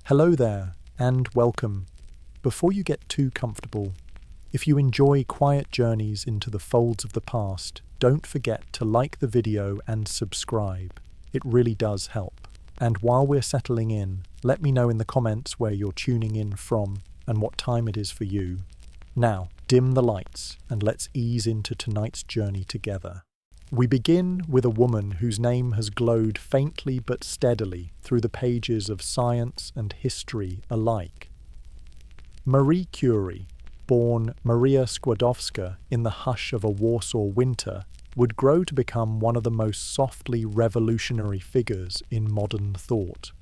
Hello there, and welcome. Before you get too comfortable, if you enjoy quiet journeys into the folds of the past, don't forget to like the video and subscribe. It really does help. And while we're settling in, let me know in the comments where you're tuning in from and what time it is for you. Now, dim the lights and let's ease into tonight's journey together. We begin with a woman whose name has glowed faintly but steadily through the pages of science and history alike. Marie Curie, born Maria Skłodowska in the hush of a Warsaw winter, would grow to become one of the most softly revolutionary figures in modern thought.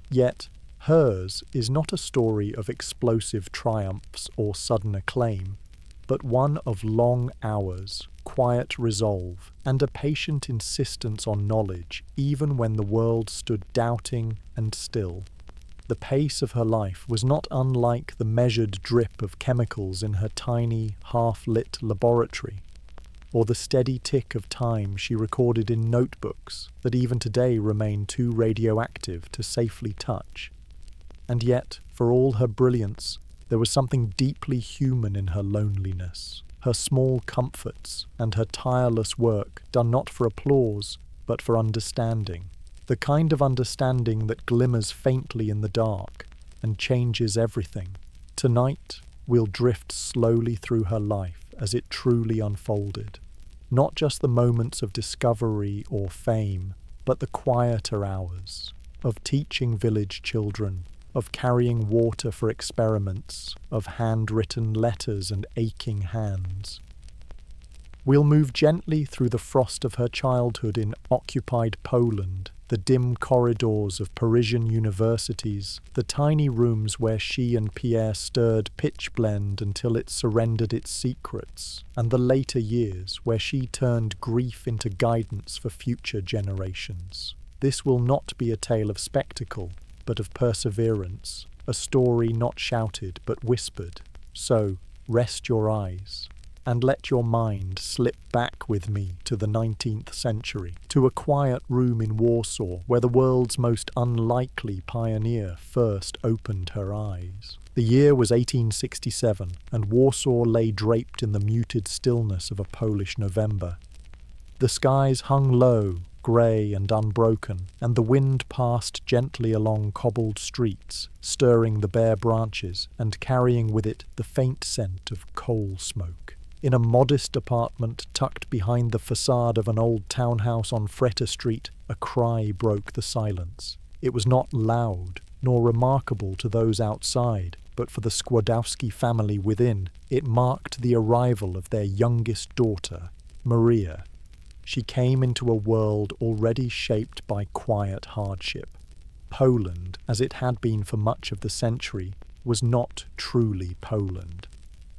Yet, hers is not a story of explosive triumphs or sudden acclaim, but one of long hours, quiet resolve, and a patient insistence on knowledge even when the world stood doubting and still. The pace of her life was not unlike the measured drip of chemicals in her tiny, half-lit laboratory, or the steady tick of time she recorded in notebooks that even today remain too radioactive to safely touch. And yet, for all her brilliance, there was something deeply human in her loneliness, her small comforts, and her tireless work done not for applause, but for understanding. The kind of understanding that glimmers faintly in the dark and changes everything. Tonight, we'll drift slowly through her life as it truly unfolded. Not just the moments of discovery or fame, but the quieter hours of teaching village children, of carrying water for experiments, of handwritten letters and aching hands. We'll move gently through the frost of her childhood in occupied Poland, the dim corridors of Parisian universities, the tiny rooms where she and Pierre stirred pitchblende until it surrendered its secrets, and the later years where she turned grief into guidance for future generations. This will not be a tale of spectacle, but of perseverance, a story not shouted but whispered. So, rest your eyes, and let your mind slip back with me to the 19th century, to a quiet room in Warsaw where the world's most unlikely pioneer first opened her eyes. The year was 1867, and Warsaw lay draped in the muted stillness of a Polish November. The skies hung low, grey and unbroken, and the wind passed gently along cobbled streets, stirring the bare branches and carrying with it the faint scent of coal smoke. In a modest apartment tucked behind the facade of an old townhouse on Freta Street, a cry broke the silence. It was not loud, nor remarkable to those outside, but for the Skłodowski family within, it marked the arrival of their youngest daughter, Maria. She came into a world already shaped by quiet hardship. Poland, as it had been for much of the century, was not truly Poland.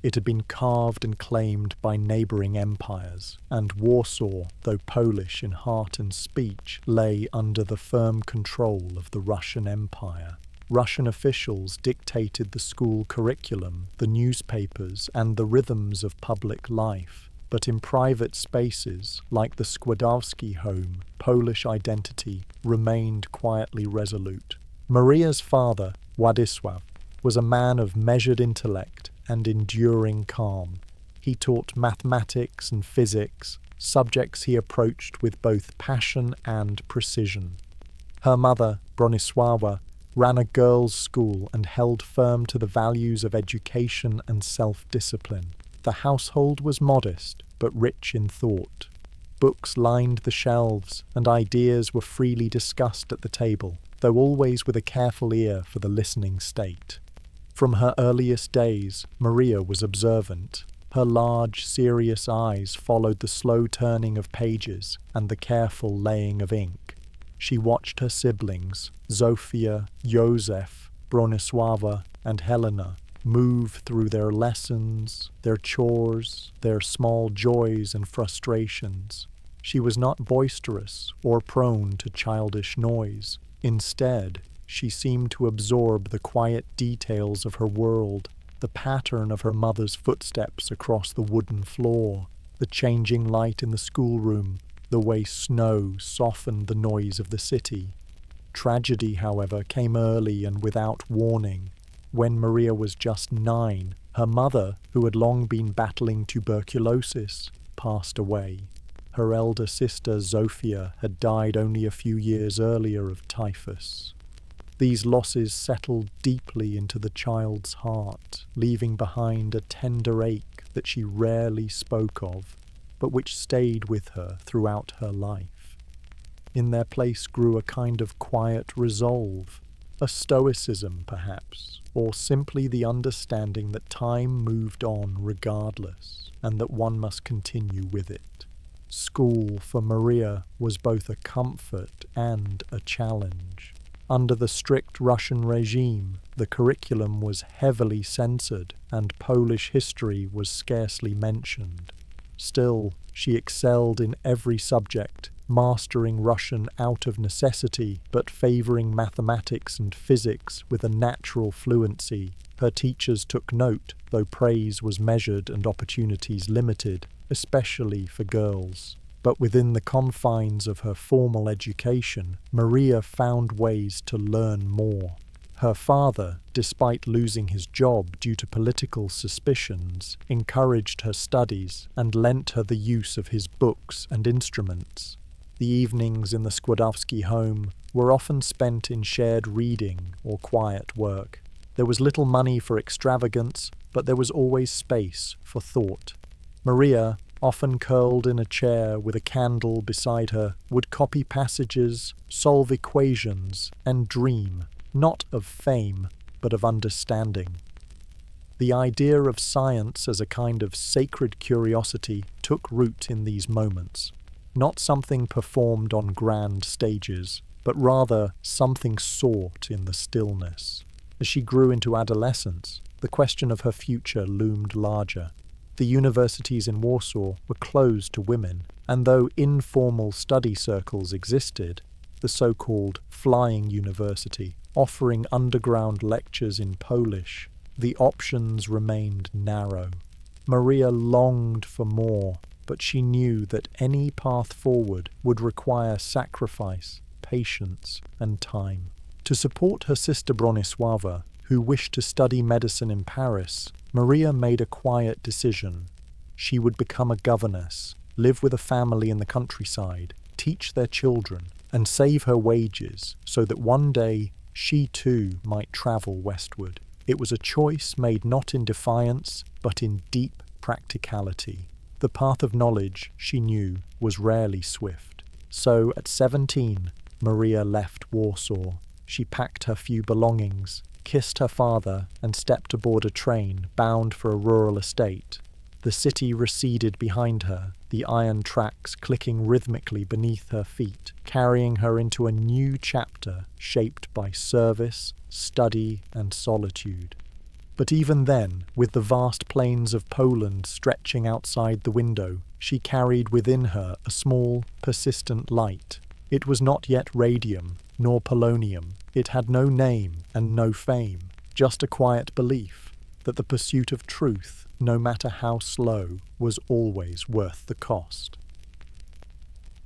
It had been carved and claimed by neighbouring empires, and Warsaw, though Polish in heart and speech, lay under the firm control of the Russian Empire. Russian officials dictated the school curriculum, the newspapers, and the rhythms of public life. But in private spaces, like the Skłodowski home, Polish identity remained quietly resolute. Maria's father, Władysław, was a man of measured intellect and enduring calm. He taught mathematics and physics, subjects he approached with both passion and precision. Her mother, Bronisława, ran a girls' school and held firm to the values of education and self-discipline. The household was modest, but rich in thought. Books lined the shelves, and ideas were freely discussed at the table, though always with a careful ear for the listening state. From her earliest days, Maria was observant. Her large, serious eyes followed the slow turning of pages and the careful laying of ink. She watched her siblings, Zofia, Józef, Bronisława, and Helena, move through their lessons, their chores, their small joys and frustrations. She was not boisterous or prone to childish noise. Instead, she seemed to absorb the quiet details of her world, the pattern of her mother's footsteps across the wooden floor, the changing light in the schoolroom, the way snow softened the noise of the city. Tragedy, however, came early and without warning. When Maria was just 9, her mother, who had long been battling tuberculosis, passed away. Her elder sister, Zofia, had died only a few years earlier of typhus. These losses settled deeply into the child's heart, leaving behind a tender ache that she rarely spoke of, but which stayed with her throughout her life. In their place grew a kind of quiet resolve, a stoicism perhaps, or simply the understanding that time moved on regardless, and that one must continue with it. School for Maria was both a comfort and a challenge. Under the strict Russian regime, the curriculum was heavily censored, and Polish history was scarcely mentioned. Still, she excelled in every subject, mastering Russian out of necessity, but favouring mathematics and physics with a natural fluency. Her teachers took note, though praise was measured and opportunities limited, especially for girls. But within the confines of her formal education, Maria found ways to learn more. Her father, despite losing his job due to political suspicions, encouraged her studies and lent her the use of his books and instruments. The evenings in the Skłodowski home were often spent in shared reading or quiet work. There was little money for extravagance, but there was always space for thought. Maria, often curled in a chair with a candle beside her, would copy passages, solve equations, and dream, not of fame, but of understanding. The idea of science as a kind of sacred curiosity took root in these moments. Not something performed on grand stages, but rather something sought in the stillness. As she grew into adolescence, the question of her future loomed larger. The universities in Warsaw were closed to women, and though informal study circles existed, the so-called flying university, offering underground lectures in Polish, the options remained narrow. Maria longed for more, but she knew that any path forward would require sacrifice, patience, and time. To support her sister Bronisława, who wished to study medicine in Paris, Maria made a quiet decision. She would become a governess, live with a family in the countryside, teach their children, and save her wages so that one day she too might travel westward. It was a choice made not in defiance, but in deep practicality. The path of knowledge, she knew, was rarely swift. So, at 17, Maria left Warsaw. She packed her few belongings, kissed her father, and stepped aboard a train bound for a rural estate. The city receded behind her, the iron tracks clicking rhythmically beneath her feet, carrying her into a new chapter shaped by service, study, and solitude. But even then, with the vast plains of Poland stretching outside the window, she carried within her a small, persistent light. It was not yet radium, nor polonium. It had no name and no fame, just a quiet belief that the pursuit of truth, no matter how slow, was always worth the cost.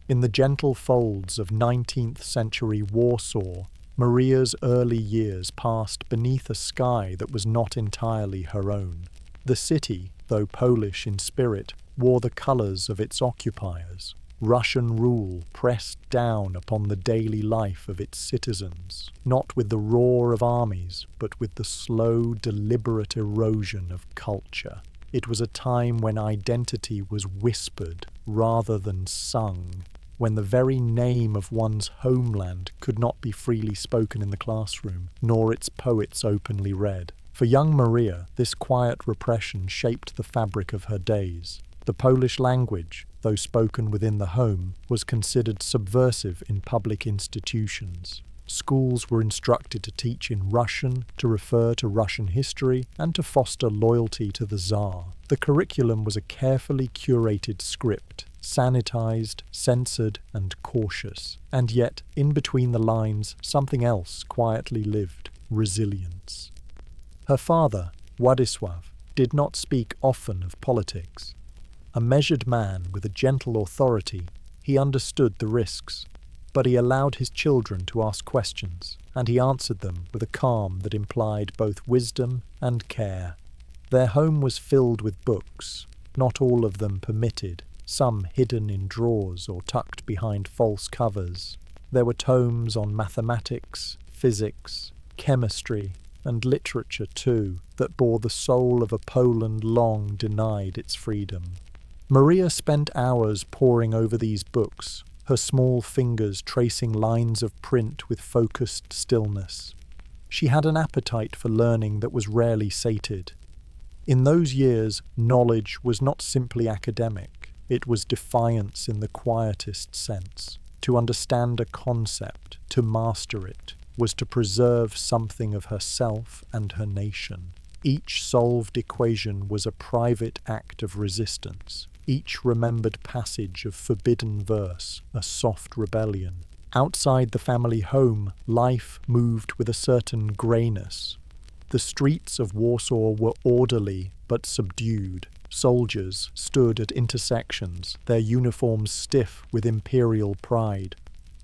In the gentle folds of 19th century Warsaw, Maria's early years passed beneath a sky that was not entirely her own. The city, though Polish in spirit, wore the colours of its occupiers. Russian rule pressed down upon the daily life of its citizens, not with the roar of armies, but with the slow, deliberate erosion of culture. It was a time when identity was whispered rather than sung, when the very name of one's homeland could not be freely spoken in the classroom, nor its poets openly read. For young Maria, this quiet repression shaped the fabric of her days. The Polish language, though spoken within the home, was considered subversive in public institutions. Schools were instructed to teach in Russian, to refer to Russian history, and to foster loyalty to the Tsar. The curriculum was a carefully curated script, sanitized, censored, and cautious. And yet, in between the lines, something else quietly lived: resilience. Her father, Władysław, did not speak often of politics. A measured man with a gentle authority, he understood the risks. But he allowed his children to ask questions, and he answered them with a calm that implied both wisdom and care. Their home was filled with books, not all of them permitted, some hidden in drawers or tucked behind false covers. There were tomes on mathematics, physics, chemistry, and literature too, that bore the soul of a Poland long denied its freedom. Maria spent hours poring over these books, her small fingers tracing lines of print with focused stillness. She had an appetite for learning that was rarely sated. In those years, knowledge was not simply academic, it was defiance in the quietest sense. To understand a concept, to master it, was to preserve something of herself and her nation. Each solved equation was a private act of resistance, each remembered passage of forbidden verse a soft rebellion. Outside the family home, life moved with a certain greyness. The streets of Warsaw were orderly but subdued. Soldiers stood at intersections, their uniforms stiff with imperial pride.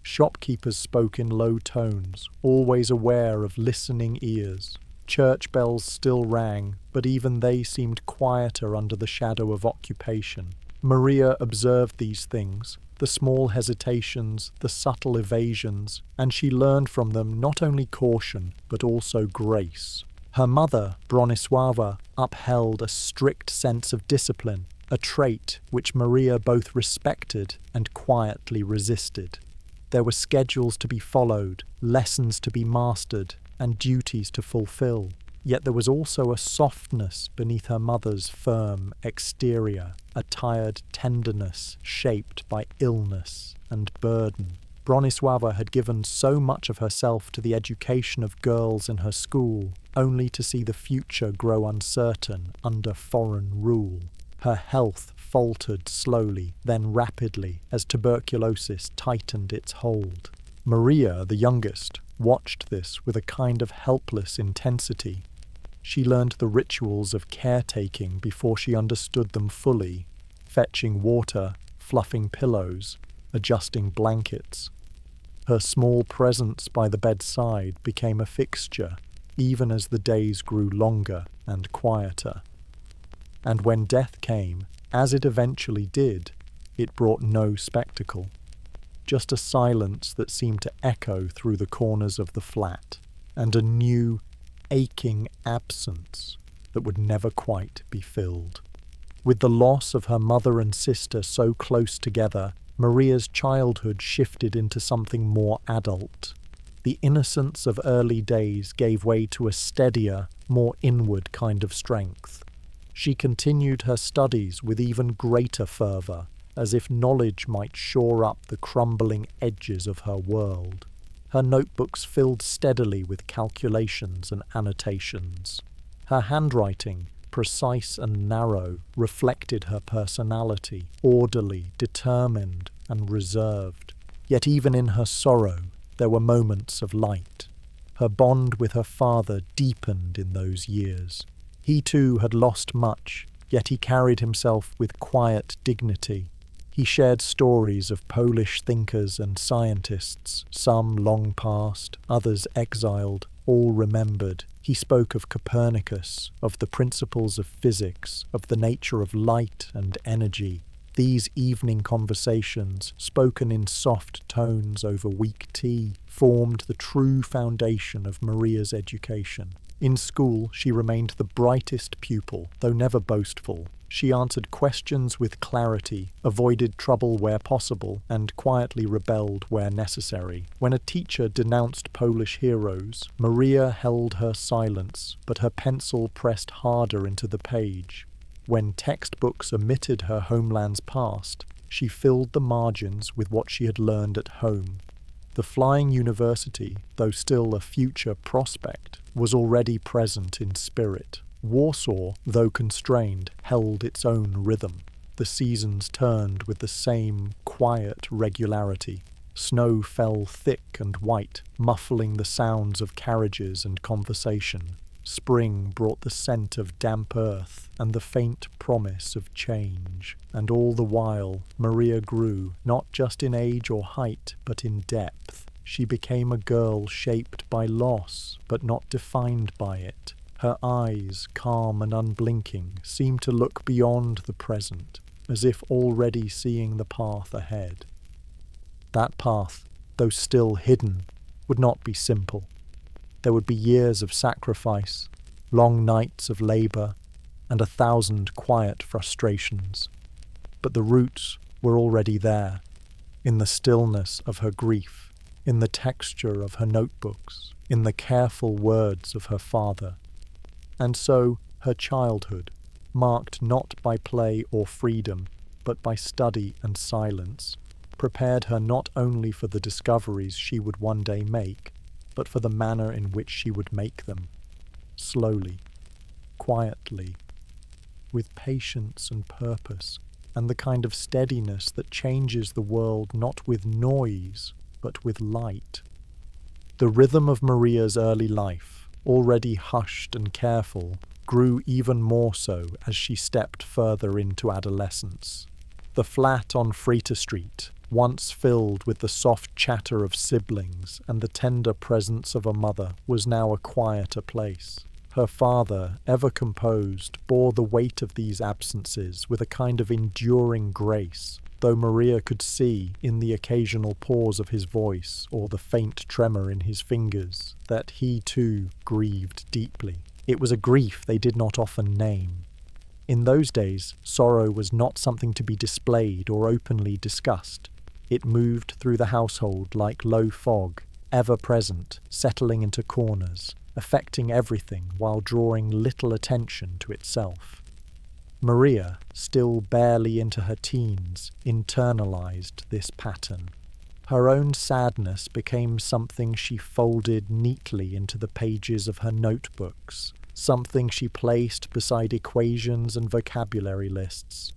Shopkeepers spoke in low tones, always aware of listening ears. Church bells still rang, but even they seemed quieter under the shadow of occupation. Maria observed these things, the small hesitations, the subtle evasions, and she learned from them not only caution, but also grace. Her mother, Bronisława, upheld a strict sense of discipline, a trait which Maria both respected and quietly resisted. There were schedules to be followed, lessons to be mastered, and duties to fulfill. Yet there was also a softness beneath her mother's firm exterior, a tired tenderness shaped by illness and burden. Bronisława had given so much of herself to the education of girls in her school, only to see the future grow uncertain under foreign rule. Her health faltered slowly, then rapidly, as tuberculosis tightened its hold. Maria, the youngest, watched this with a kind of helpless intensity. She learned the rituals of caretaking before she understood them fully, fetching water, fluffing pillows, adjusting blankets. Her small presence by the bedside became a fixture, even as the days grew longer and quieter. And when death came, as it eventually did, it brought no spectacle, just a silence that seemed to echo through the corners of the flat, and a new, aching absence that would never quite be filled. With the loss of her mother and sister so close together, Maria's childhood shifted into something more adult. The innocence of early days gave way to a steadier, more inward kind of strength. She continued her studies with even greater fervour, as if knowledge might shore up the crumbling edges of her world. Her notebooks filled steadily with calculations and annotations. Her handwriting, precise and narrow, reflected her personality, orderly, determined, and reserved. Yet even in her sorrow, there were moments of light. Her bond with her father deepened in those years. He too had lost much, yet he carried himself with quiet dignity. He shared stories of Polish thinkers and scientists, some long past, others exiled, all remembered. He spoke of Copernicus, of the principles of physics, of the nature of light and energy. These evening conversations, spoken in soft tones over weak tea, formed the true foundation of Maria's education. In school, she remained the brightest pupil, though never boastful. She answered questions with clarity, avoided trouble where possible, and quietly rebelled where necessary. When a teacher denounced Polish heroes, Maria held her silence, but her pencil pressed harder into the page. When textbooks omitted her homeland's past, she filled the margins with what she had learned at home. The flying university, though still a future prospect, was already present in spirit. Warsaw, though constrained, held its own rhythm. The seasons turned with the same quiet regularity. Snow fell thick and white, muffling the sounds of carriages and conversation. Spring brought the scent of damp earth and the faint promise of change, and all the while Maria grew, not just in age or height, but in depth. She became a girl shaped by loss, but not defined by it. Her eyes, calm and unblinking, seemed to look beyond the present, as if already seeing the path ahead. That path, though still hidden, would not be simple. There would be years of sacrifice, long nights of labour, and 1,000 quiet frustrations. But the roots were already there, in the stillness of her grief, in the texture of her notebooks, in the careful words of her father. And so her childhood, marked not by play or freedom, but by study and silence, prepared her not only for the discoveries she would one day make, but for the manner in which she would make them, slowly, quietly, with patience and purpose, and the kind of steadiness that changes the world not with noise, but with light. The rhythm of Maria's early life, already hushed and careful, grew even more so as she stepped further into adolescence. The flat on Freeta Street, once filled with the soft chatter of siblings and the tender presence of a mother, was now a quieter place. Her father, ever composed, bore the weight of these absences with a kind of enduring grace, though Maria could see, in the occasional pause of his voice or the faint tremor in his fingers, that he too grieved deeply. It was a grief they did not often name. In those days, sorrow was not something to be displayed or openly discussed. It moved through the household like low fog, ever present, settling into corners, affecting everything while drawing little attention to itself. Maria, still barely into her teens, internalized this pattern. Her own sadness became something she folded neatly into the pages of her notebooks, something she placed beside equations and vocabulary lists.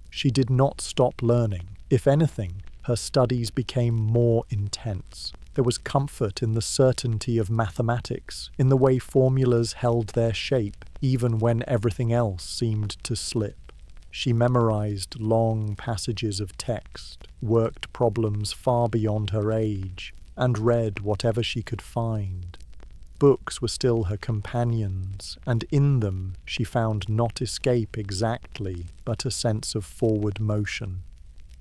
She did not stop learning. If anything, her studies became more intense. There was comfort in the certainty of mathematics, in the way formulas held their shape, even when everything else seemed to slip. She memorized long passages of text, worked problems far beyond her age, and read whatever she could find. Books were still her companions, and in them she found not escape exactly, but a sense of forward motion.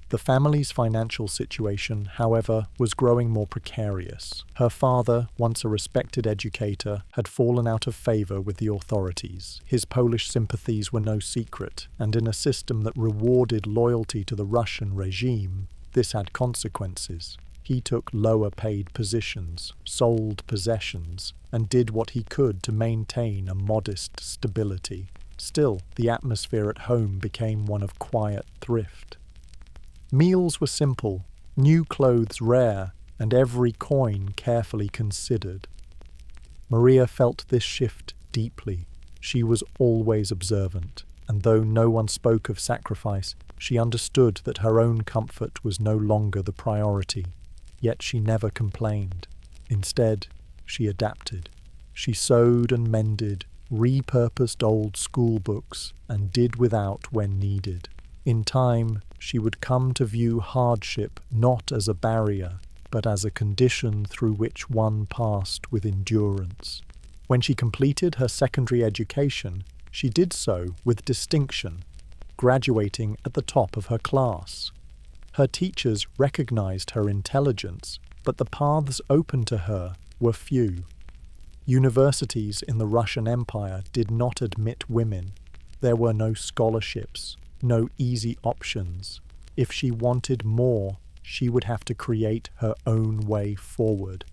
The family's financial situation, however, was growing more precarious. Her father, once a respected educator, had fallen out of favor with the authorities. His Polish sympathies were no secret, and in a system that rewarded loyalty to the Russian regime, this had consequences. He took lower-paid positions, sold possessions, and did what he could to maintain a modest stability. Still, the atmosphere at home became one of quiet thrift. Meals were simple, new clothes rare, and every coin carefully considered. Maria felt this shift deeply. She was always observant, and though no one spoke of sacrifice, she understood that her own comfort was no longer the priority. Yet she never complained. Instead, she adapted. She sewed and mended, repurposed old school books, and did without when needed. In time, she would come to view hardship not as a barrier, but as a condition through which one passed with endurance. When she completed her secondary education, she did so with distinction, graduating at the top of her class. Her teachers recognized her intelligence, but the paths open to her were few. Universities in the Russian Empire did not admit women. There were no scholarships, no easy options. If she wanted more, she would have to create her own way forward.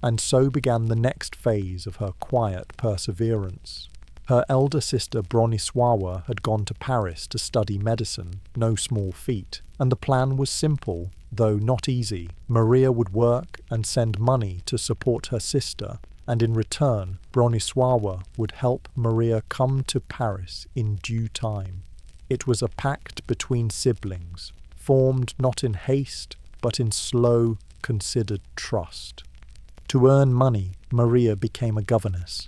And so began the next phase of her quiet perseverance. Her elder sister Bronisława had gone to Paris to study medicine, no small feat, and the plan was simple, though not easy. Maria would work and send money to support her sister, and in return, Bronisława would help Maria come to Paris in due time. It was a pact between siblings, formed not in haste, but in slow, considered trust. To earn money, Maria became a governess.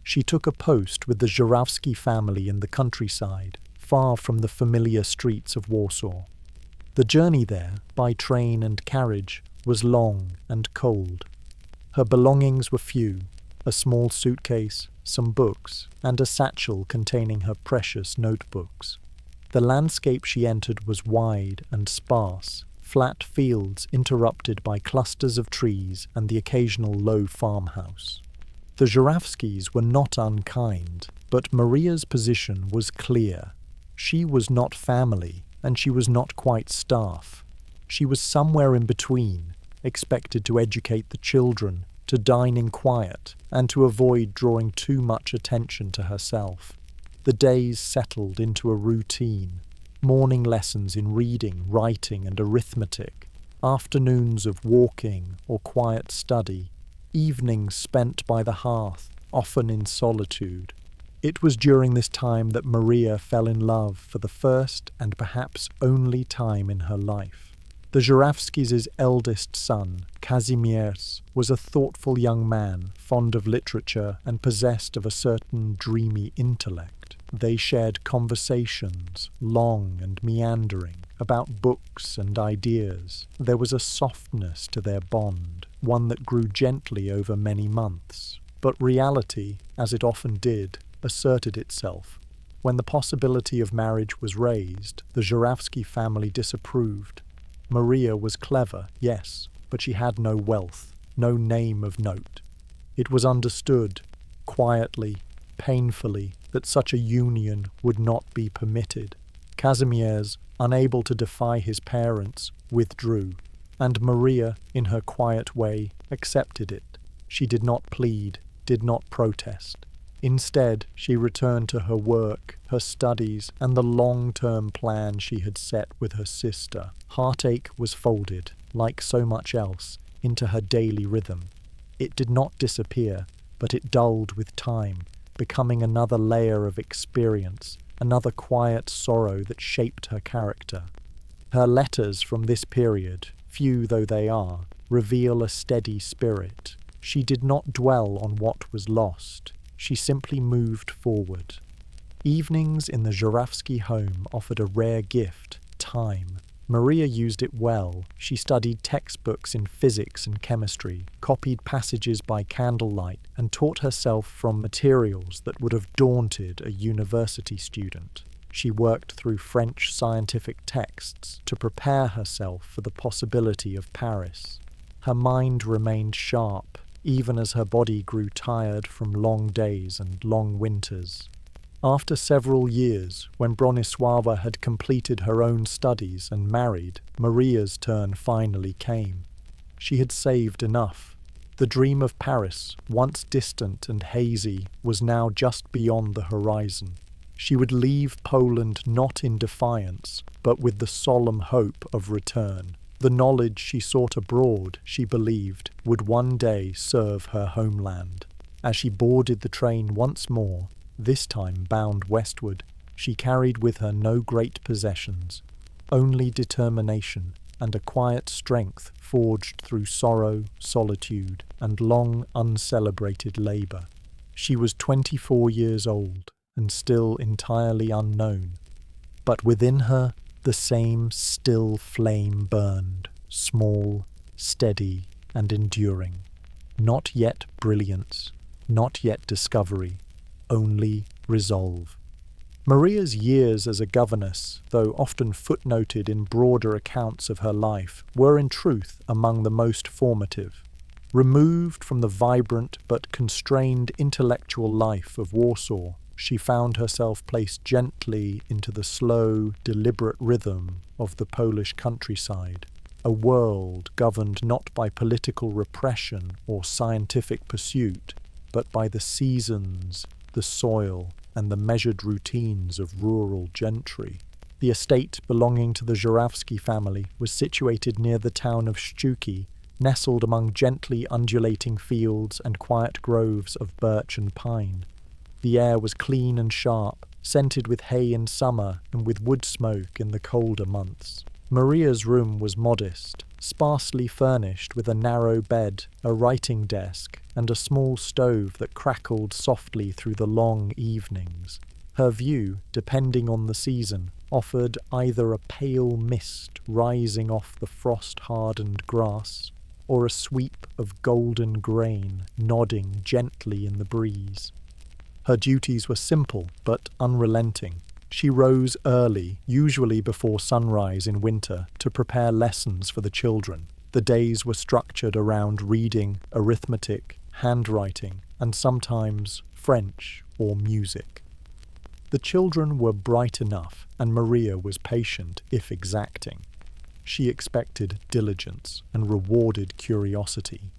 She took a post with the Żurawski family in the countryside, far from the familiar streets of Warsaw. The journey there, by train and carriage, was long and cold. Her belongings were few: a small suitcase, some books, and a satchel containing her precious notebooks. The landscape she entered was wide and sparse, flat fields interrupted by clusters of trees and the occasional low farmhouse. The Żurawskis were not unkind, but Maria's position was clear. She was not family, and she was not quite staff. She was somewhere in between, expected to educate the children, to dine in quiet, and to avoid drawing too much attention to herself. The days settled into a routine: morning lessons in reading, writing, and arithmetic, afternoons of walking or quiet study, evenings spent by the hearth, often in solitude. It was during this time that Maria fell in love for the first and perhaps only time in her life. The Żurawskis' eldest son, Kazimierz, was a thoughtful young man, fond of literature and possessed of a certain dreamy intellect. They shared conversations, long and meandering, about books and ideas. There was a softness to their bond, one that grew gently over many months. But reality, as it often did, asserted itself. When the possibility of marriage was raised, the Żurawski family disapproved. Maria was clever, yes, but she had no wealth, no name of note. It was understood, quietly, painfully, that such a union would not be permitted. Kazimierz, unable to defy his parents, withdrew, and Maria, in her quiet way, accepted it. She did not plead, did not protest. Instead, she returned to her work, her studies, and the long-term plan she had set with her sister. Heartache was folded, like so much else, into her daily rhythm. It did not disappear, but it dulled with time, becoming another layer of experience, another quiet sorrow that shaped her character. Her letters from this period, few though they are, reveal a steady spirit. She did not dwell on what was lost. She simply moved forward. Evenings in the Żurawski home offered a rare gift: time. Maria used it well. She studied textbooks in physics and chemistry, copied passages by candlelight, and taught herself from materials that would have daunted a university student. She worked through French scientific texts to prepare herself for the possibility of Paris. Her mind remained sharp, even as her body grew tired from long days and long winters. After several years, when Bronisława had completed her own studies and married, Maria's turn finally came. She had saved enough. The dream of Paris, once distant and hazy, was now just beyond the horizon. She would leave Poland not in defiance, but with the solemn hope of return. The knowledge she sought abroad, she believed, would one day serve her homeland. As she boarded the train once more, this time bound westward, she carried with her no great possessions, only determination and a quiet strength forged through sorrow, solitude, and long uncelebrated labour. She was 24 years old and still entirely unknown, but within her the same still flame burned, small, steady, and enduring. Not yet brilliance, not yet discovery, only resolve. Maria's years as a governess, though often footnoted in broader accounts of her life, were in truth among the most formative. Removed from the vibrant but constrained intellectual life of Warsaw, she found herself placed gently into the slow, deliberate rhythm of the Polish countryside, a world governed not by political repression or scientific pursuit, but by the seasons, the soil, and the measured routines of rural gentry. The estate belonging to the Żurawski family was situated near the town of Sztuki, nestled among gently undulating fields and quiet groves of birch and pine. The air was clean and sharp, scented with hay in summer and with wood smoke in the colder months. Maria's room was modest, sparsely furnished with a narrow bed, a writing desk, and a small stove that crackled softly through the long evenings. Her view, depending on the season, offered either a pale mist rising off the frost-hardened grass, or a sweep of golden grain nodding gently in the breeze. Her duties were simple but unrelenting. She rose early, usually before sunrise in winter, to prepare lessons for the children. The days were structured around reading, arithmetic, handwriting, and sometimes French or music. The children were bright enough, and Maria was patient, if exacting. She expected diligence and rewarded curiosity.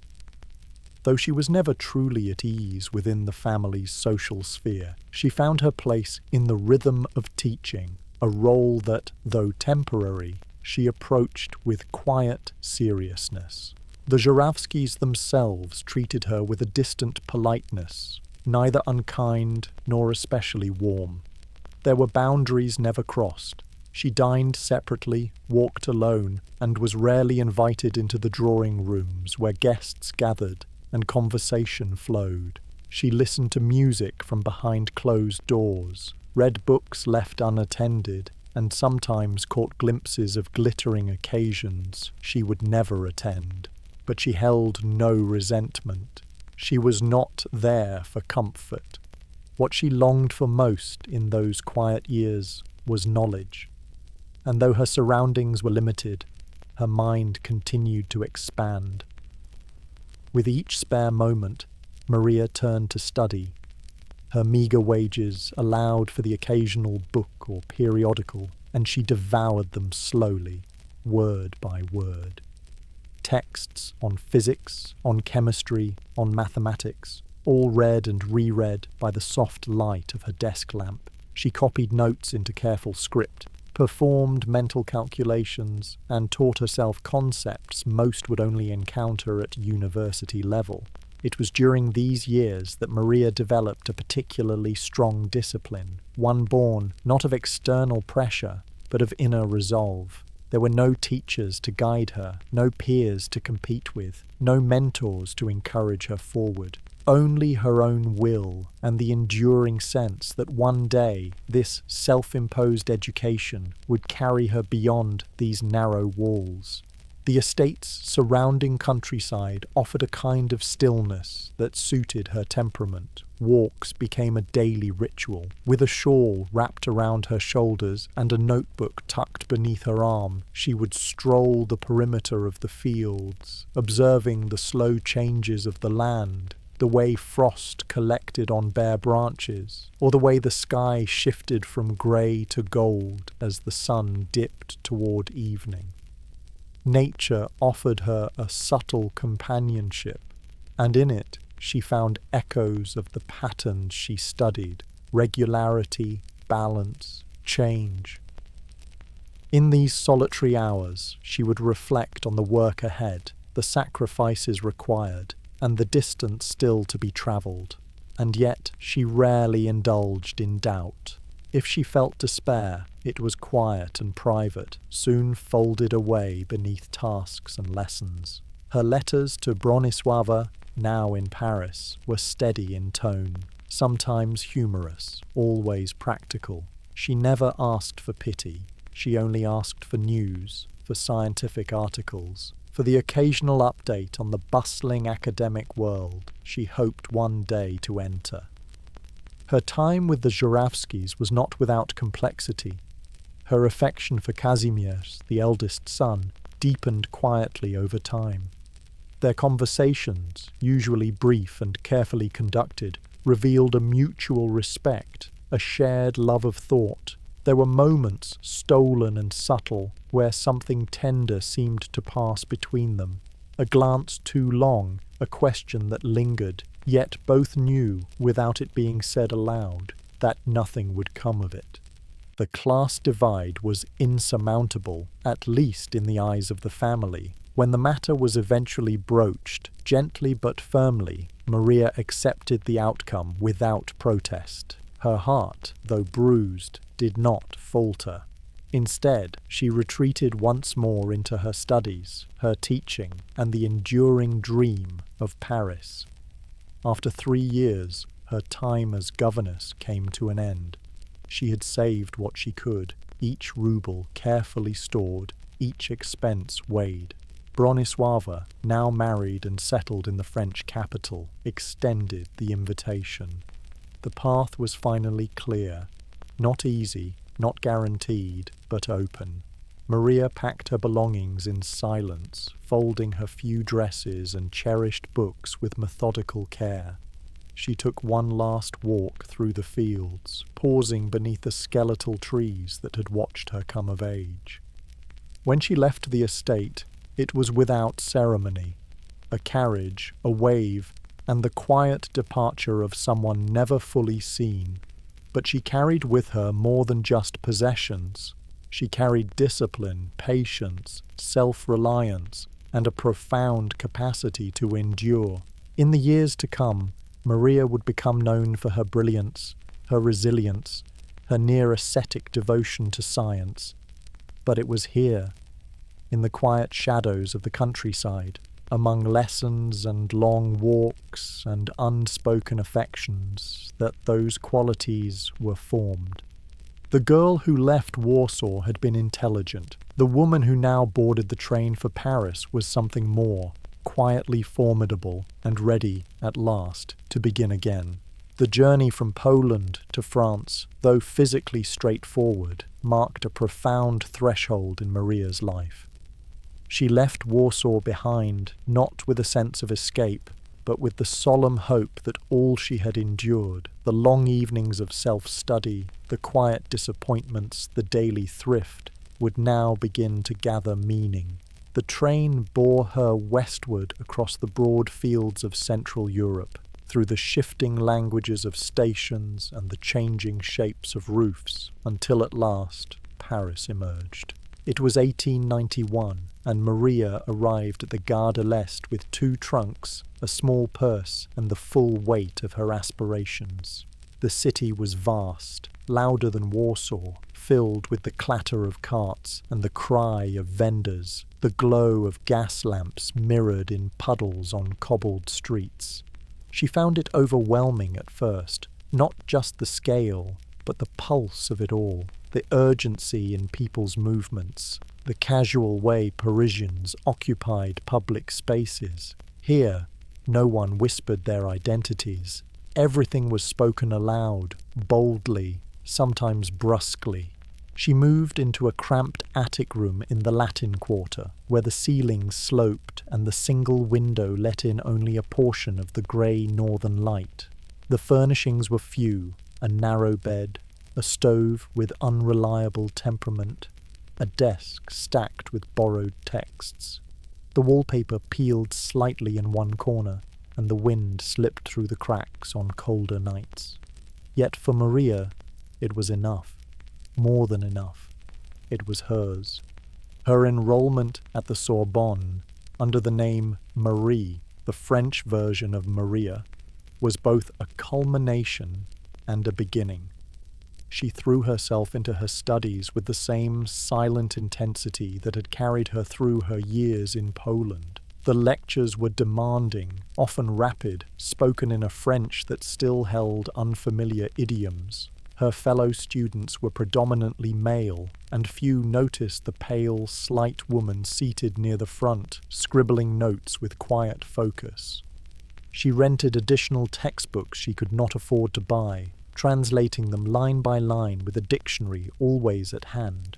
Though she was never truly at ease within the family's social sphere, she found her place in the rhythm of teaching, a role that, though temporary, she approached with quiet seriousness. The Żurawskis themselves treated her with a distant politeness, neither unkind nor especially warm. There were boundaries never crossed. She dined separately, walked alone, and was rarely invited into the drawing rooms where guests gathered and conversation flowed. She listened to music from behind closed doors, read books left unattended, and sometimes caught glimpses of glittering occasions she would never attend. But she held no resentment. She was not there for comfort. What she longed for most in those quiet years was knowledge. And though her surroundings were limited, her mind continued to expand. With each spare moment, Maria turned to study. Her meagre wages allowed for the occasional book or periodical, and she devoured them slowly, word by word. Texts on physics, on chemistry, on mathematics, all read and reread by the soft light of her desk lamp. She copied notes into careful script, performed mental calculations, and taught herself concepts most would only encounter at university level. It was during these years that Maria developed a particularly strong discipline, one born not of external pressure, but of inner resolve. There were no teachers to guide her, no peers to compete with, no mentors to encourage her forward. Only her own will and the enduring sense that one day this self-imposed education would carry her beyond these narrow walls. The estate's surrounding countryside offered a kind of stillness that suited her temperament. Walks became a daily ritual. With a shawl wrapped around her shoulders and a notebook tucked beneath her arm, she would stroll the perimeter of the fields, observing the slow changes of the land, the way frost collected on bare branches, or the way the sky shifted from grey to gold as the sun dipped toward evening. Nature offered her a subtle companionship, and in it she found echoes of the patterns she studied: regularity, balance, change. In these solitary hours, she would reflect on the work ahead, the sacrifices required, and the distance still to be travelled. And yet she rarely indulged in doubt. If she felt despair, it was quiet and private, soon folded away beneath tasks and lessons. Her letters to Bronisława, now in Paris, were steady in tone, sometimes humorous, always practical. She never asked for pity. She only asked for news, for scientific articles, for the occasional update on the bustling academic world she hoped one day to enter. Her time with the Żurawskis was not without complexity. Her affection for Kazimierz, the eldest son, deepened quietly over time. Their conversations, usually brief and carefully conducted, revealed a mutual respect, a shared love of thought. There were moments, stolen and subtle, where something tender seemed to pass between them. A glance too long, a question that lingered, yet both knew, without it being said aloud, that nothing would come of it. The class divide was insurmountable, at least in the eyes of the family. When the matter was eventually broached, gently but firmly, Maria accepted the outcome without protest. Her heart, though bruised, did not falter. Instead, she retreated once more into her studies, her teaching, and the enduring dream of Paris. After 3 years, her time as governess came to an end. She had saved what she could, each ruble carefully stored, each expense weighed. Bronislava, now married and settled in the French capital, extended the invitation. The path was finally clear. Not easy, not guaranteed, but open. Maria packed her belongings in silence, folding her few dresses and cherished books with methodical care. She took one last walk through the fields, pausing beneath the skeletal trees that had watched her come of age. When she left the estate, it was without ceremony. A carriage, a wave, and the quiet departure of someone never fully seen. But she carried with her more than just possessions. She carried discipline, patience, self-reliance, and a profound capacity to endure. In the years to come, Maria would become known for her brilliance, her resilience, her near-ascetic devotion to science. But it was here, in the quiet shadows of the countryside, among lessons and long walks and unspoken affections, that those qualities were formed. The girl who left Warsaw had been intelligent. The woman who now boarded the train for Paris was something more, quietly formidable and ready, at last, to begin again. The journey from Poland to France, though physically straightforward, marked a profound threshold in Maria's life. She left Warsaw behind, not with a sense of escape, but with the solemn hope that all she had endured, the long evenings of self-study, the quiet disappointments, the daily thrift, would now begin to gather meaning. The train bore her westward across the broad fields of Central Europe, through the shifting languages of stations and the changing shapes of roofs, until at last Paris emerged. It was 1891, and Maria arrived at the Gare de l'Est with 2 trunks, a small purse, and the full weight of her aspirations. The city was vast, louder than Warsaw, filled with the clatter of carts and the cry of vendors, the glow of gas lamps mirrored in puddles on cobbled streets. She found it overwhelming at first, not just the scale, but the pulse of it all, the urgency in people's movements, the casual way Parisians occupied public spaces. Here, no one whispered their identities. Everything was spoken aloud, boldly, sometimes brusquely. She moved into a cramped attic room in the Latin Quarter, where the ceilings sloped and the single window let in only a portion of the grey northern light. The furnishings were few, a narrow bed, a stove with unreliable temperament, a desk stacked with borrowed texts. The wallpaper peeled slightly in one corner, and the wind slipped through the cracks on colder nights. Yet for Maria, it was enough. More than enough. It was hers. Her enrollment at the Sorbonne, under the name Marie, the French version of Maria, was both a culmination and a beginning. She threw herself into her studies with the same silent intensity that had carried her through her years in Poland. The lectures were demanding, often rapid, spoken in a French that still held unfamiliar idioms. Her fellow students were predominantly male, and few noticed the pale, slight woman seated near the front, scribbling notes with quiet focus. She rented additional textbooks she could not afford to buy, translating them line by line with a dictionary always at hand.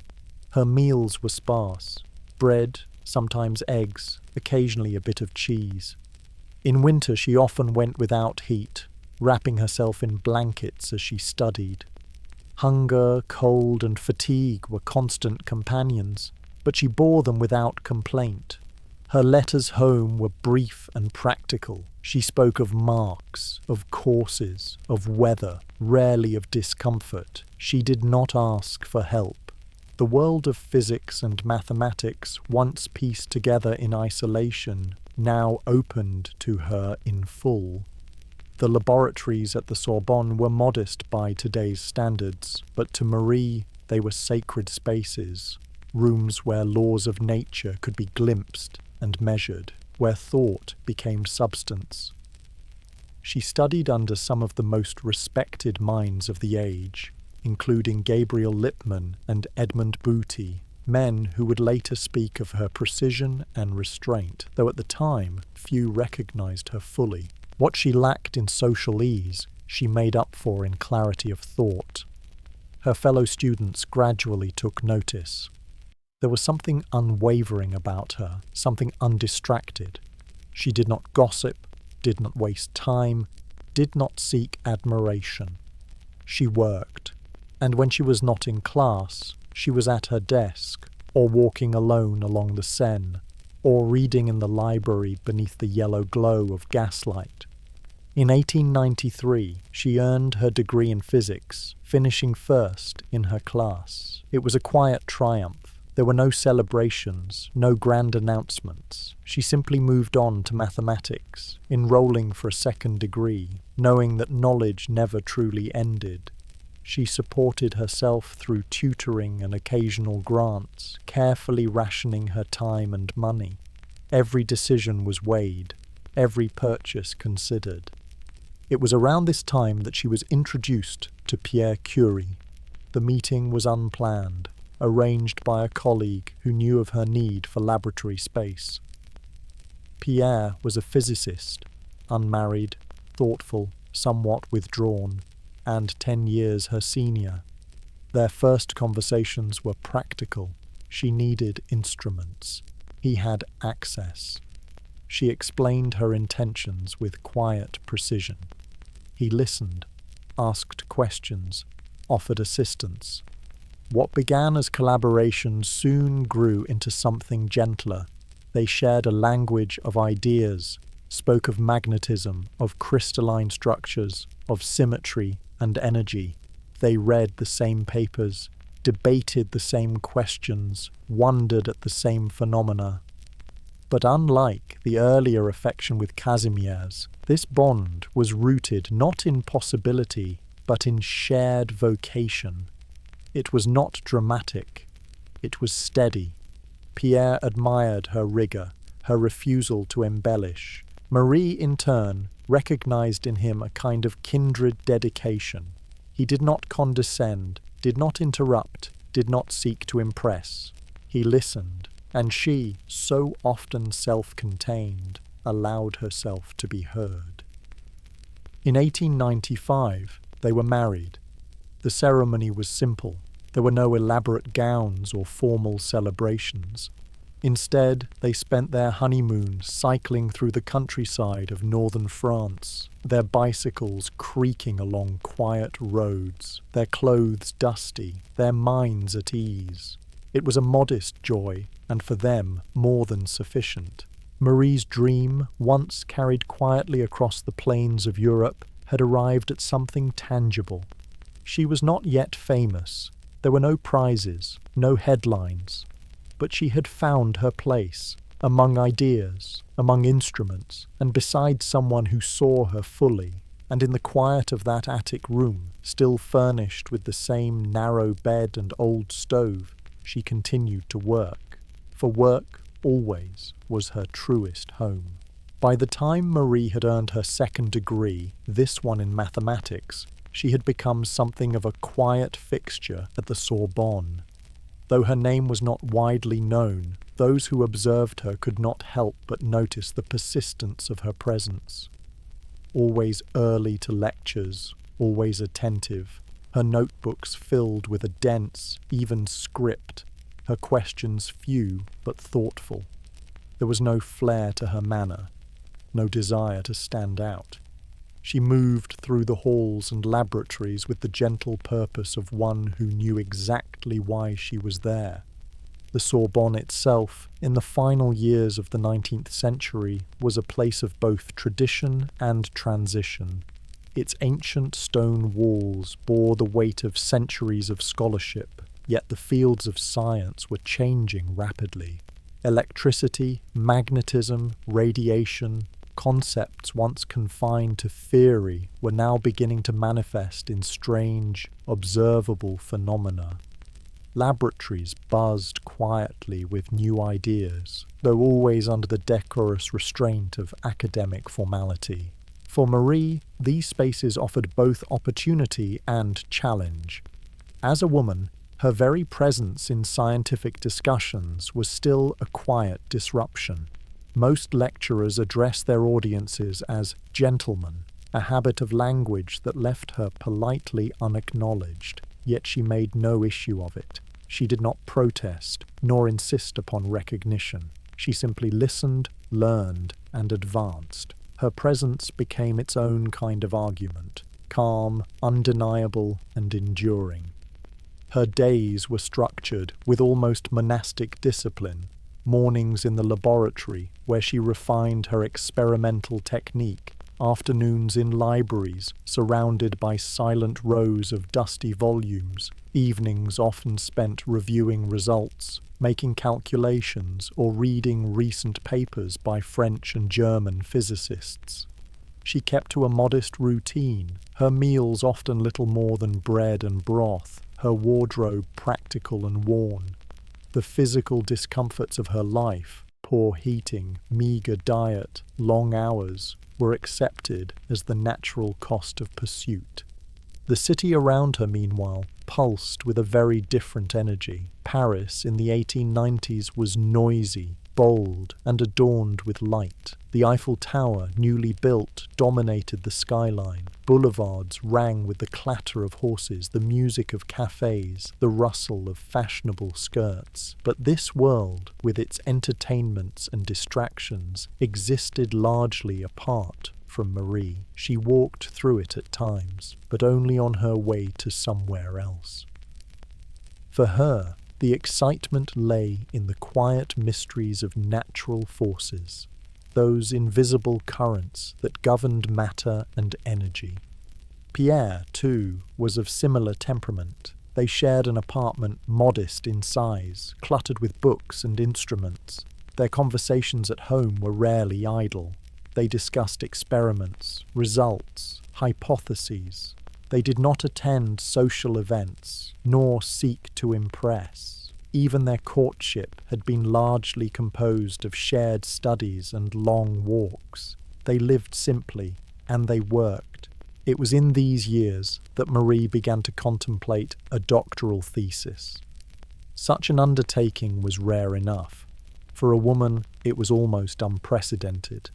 Her meals were sparse: bread, sometimes eggs, occasionally a bit of cheese. In winter she often went without heat, wrapping herself in blankets as she studied. Hunger, cold, and fatigue were constant companions, but she bore them without complaint. Her letters home were brief and practical. She spoke of marks, of courses, of weather, rarely of discomfort. She did not ask for help. The world of physics and mathematics, once pieced together in isolation, now opened to her in full. The laboratories at the Sorbonne were modest by today's standards, but to Marie They were sacred spaces, rooms where laws of nature could be glimpsed and measured, where thought became substance. She studied under some of the most respected minds of the age, including Gabriel Lippmann and Edmund Booty, men who would later speak of her precision and restraint, though at the time few recognized her fully. What she lacked in social ease, she made up for in clarity of thought. Her fellow students gradually took notice. There was something unwavering about her, something undistracted. She did not gossip, did not waste time, did not seek admiration. She worked, and when she was not in class, she was at her desk, or walking alone along the Seine, or reading in the library beneath the yellow glow of gaslight. In 1893, she earned her degree in physics, finishing first in her class. It was a quiet triumph. There were no celebrations, no grand announcements. She simply moved on to mathematics, enrolling for a second degree, knowing that knowledge never truly ended. She supported herself through tutoring and occasional grants, carefully rationing her time and money. Every decision was weighed, every purchase considered. It was around this time that she was introduced to Pierre Curie. The meeting was unplanned, arranged by a colleague who knew of her need for laboratory space. Pierre was a physicist, unmarried, thoughtful, somewhat withdrawn, and 10 years her senior. Their first conversations were practical. She needed instruments. He had access. She explained her intentions with quiet precision. He listened, asked questions, offered assistance. What began as collaboration soon grew into something gentler. They shared a language of ideas, spoke of magnetism, of crystalline structures, of symmetry and energy. They read the same papers, debated the same questions, wondered at the same phenomena. But unlike the earlier affection with Kazimierz, this bond was rooted not in possibility, but in shared vocation. It was not dramatic. It was steady. Pierre admired her rigor, her refusal to embellish. Marie, in turn, recognized in him a kind of kindred dedication. He did not condescend, did not interrupt, did not seek to impress. He listened, and she, so often self-contained, allowed herself to be heard. In 1895, they were married. The ceremony was simple. There were no elaborate gowns or formal celebrations. Instead, they spent their honeymoon cycling through the countryside of northern France, their bicycles creaking along quiet roads, their clothes dusty, their minds at ease. It was a modest joy, and for them, more than sufficient. Marie's dream, once carried quietly across the plains of Europe, had arrived at something tangible. She was not yet famous. There were no prizes, no headlines. But she had found her place, among ideas, among instruments, and beside someone who saw her fully. And in the quiet of that attic room, still furnished with the same narrow bed and old stove, she continued to work. For work always was her truest home. By the time Marie had earned her second degree, this one in mathematics, she had become something of a quiet fixture at the Sorbonne. Though her name was not widely known, those who observed her could not help but notice the persistence of her presence. Always early to lectures, always attentive, her notebooks filled with a dense, even script, her questions few but thoughtful. There was no flair to her manner, no desire to stand out. She moved through the halls and laboratories with the gentle purpose of one who knew exactly why she was there. The Sorbonne itself, in the final years of the 19th century, was a place of both tradition and transition. Its ancient stone walls bore the weight of centuries of scholarship, yet the fields of science were changing rapidly. Electricity, magnetism, radiation, concepts once confined to theory were now beginning to manifest in strange, observable phenomena. Laboratories buzzed quietly with new ideas, though always under the decorous restraint of academic formality. For Marie, these spaces offered both opportunity and challenge. As a woman, her very presence in scientific discussions was still a quiet disruption. Most lecturers addressed their audiences as gentlemen, a habit of language that left her politely unacknowledged, yet she made no issue of it. She did not protest, nor insist upon recognition. She simply listened, learned, and advanced. Her presence became its own kind of argument, calm, undeniable, and enduring. Her days were structured with almost monastic discipline. Mornings in the laboratory, where she refined her experimental technique. Afternoons in libraries, surrounded by silent rows of dusty volumes. Evenings often spent reviewing results, making calculations, or reading recent papers by French and German physicists. She kept to a modest routine, her meals often little more than bread and broth, her wardrobe practical and worn. The physical discomforts of her life, poor heating, meagre diet, long hours, were accepted as the natural cost of pursuit. The city around her, meanwhile, pulsed with a very different energy. Paris in the 1890s was noisy, bold, and adorned with light. The Eiffel Tower, newly built, dominated the skyline. Boulevards rang with the clatter of horses, the music of cafes, the rustle of fashionable skirts. But this world, with its entertainments and distractions, existed largely apart from Marie. She walked through it at times, but only on her way to somewhere else. For her, the excitement lay in the quiet mysteries of natural forces, those invisible currents that governed matter and energy. Pierre, too, was of similar temperament. They shared an apartment modest in size, cluttered with books and instruments. Their conversations at home were rarely idle. They discussed experiments, results, hypotheses. They did not attend social events, nor seek to impress. Even their courtship had been largely composed of shared studies and long walks. They lived simply, and they worked. It was in these years that Marie began to contemplate a doctoral thesis. Such an undertaking was rare enough. For a woman, it was almost unprecedented.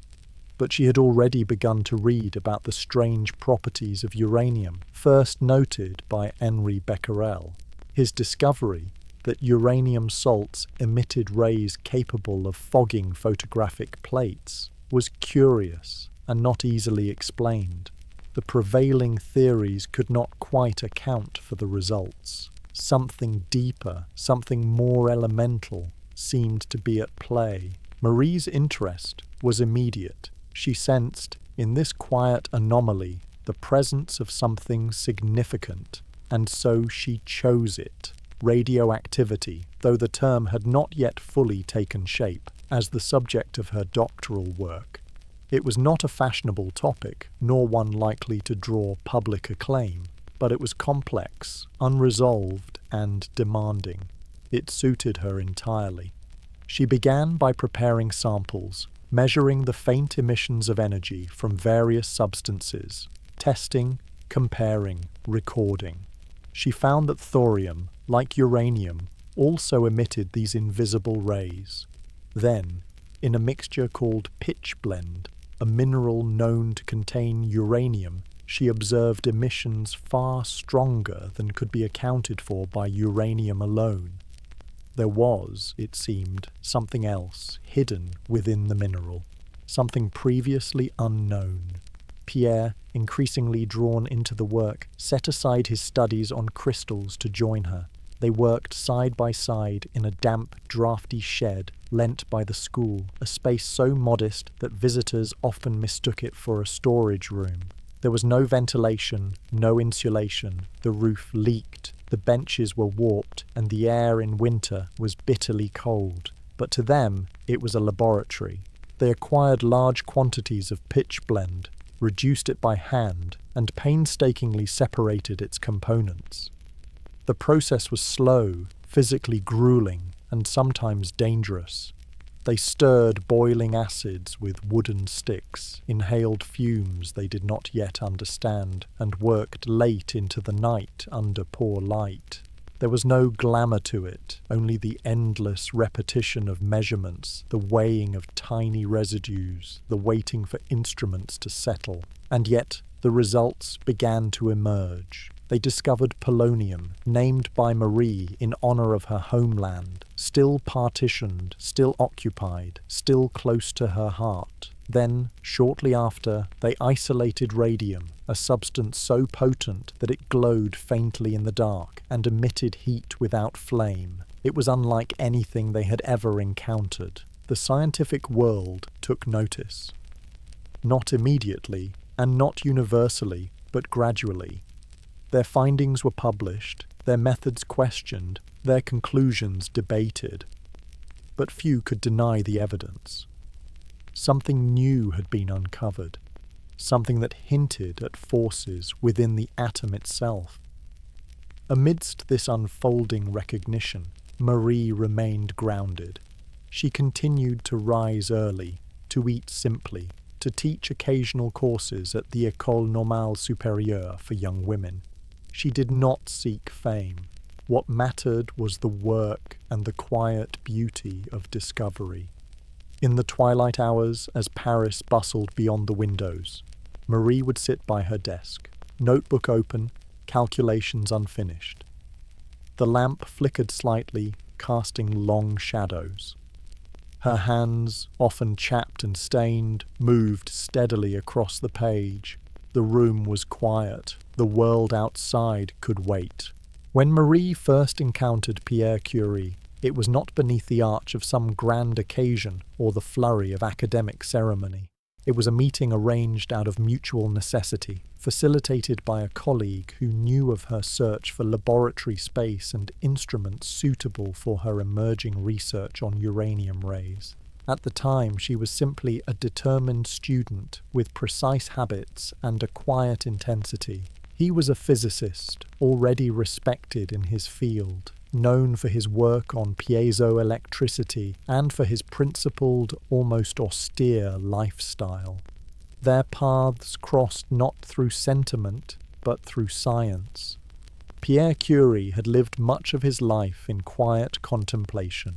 But she had already begun to read about the strange properties of uranium, first noted by Henri Becquerel. His discovery that uranium salts emitted rays capable of fogging photographic plates was curious and not easily explained. The prevailing theories could not quite account for the results. Something deeper, something more elemental, seemed to be at play. Marie's interest was immediate. She sensed, in this quiet anomaly, the presence of something significant, and so she chose it. Radioactivity, though the term had not yet fully taken shape, as the subject of her doctoral work. It was not a fashionable topic, nor one likely to draw public acclaim, but it was complex, unresolved, and demanding. It suited her entirely. She began by preparing samples, measuring the faint emissions of energy from various substances, testing, comparing, recording. She found that thorium, like uranium, also emitted these invisible rays. Then, in a mixture called pitchblende, a mineral known to contain uranium, she observed emissions far stronger than could be accounted for by uranium alone. There was, it seemed, something else hidden within the mineral, something previously unknown. Pierre, increasingly drawn into the work, set aside his studies on crystals to join her. They worked side by side in a damp, drafty shed lent by the school, a space so modest that visitors often mistook it for a storage room. There was no ventilation, no insulation. The roof leaked. The benches were warped, and the air in winter was bitterly cold. But to them, it was a laboratory. They acquired large quantities of pitchblende, reduced it by hand, and painstakingly separated its components. The process was slow, physically grueling and sometimes dangerous. They stirred boiling acids with wooden sticks, inhaled fumes they did not yet understand, and worked late into the night under poor light. There was no glamour to it, only the endless repetition of measurements, the weighing of tiny residues, the waiting for instruments to settle. And yet, the results began to emerge. They discovered polonium, named by Marie in honor of her homeland, still partitioned, still occupied, still close to her heart. Then, shortly after, they isolated radium, a substance so potent that it glowed faintly in the dark and emitted heat without flame. It was unlike anything they had ever encountered. The scientific world took notice. Not immediately, and not universally, but gradually. Their findings were published, their methods questioned, their conclusions debated. But few could deny the evidence. Something new had been uncovered, something that hinted at forces within the atom itself. Amidst this unfolding recognition, Marie remained grounded. She continued to rise early, to eat simply, to teach occasional courses at the École Normale Supérieure for young women. She did not seek fame. What mattered was the work and the quiet beauty of discovery. In the twilight hours, as Paris bustled beyond the windows, Marie would sit by her desk, notebook open, calculations unfinished. The lamp flickered slightly, casting long shadows. Her hands, often chapped and stained, moved steadily across the page. The room was quiet. The world outside could wait. When Marie first encountered Pierre Curie, it was not beneath the arch of some grand occasion or the flurry of academic ceremony. It was a meeting arranged out of mutual necessity, facilitated by a colleague who knew of her search for laboratory space and instruments suitable for her emerging research on uranium rays. At the time, she was simply a determined student with precise habits and a quiet intensity. He was a physicist, already respected in his field, known for his work on piezoelectricity and for his principled, almost austere lifestyle. Their paths crossed not through sentiment, but through science. Pierre Curie had lived much of his life in quiet contemplation.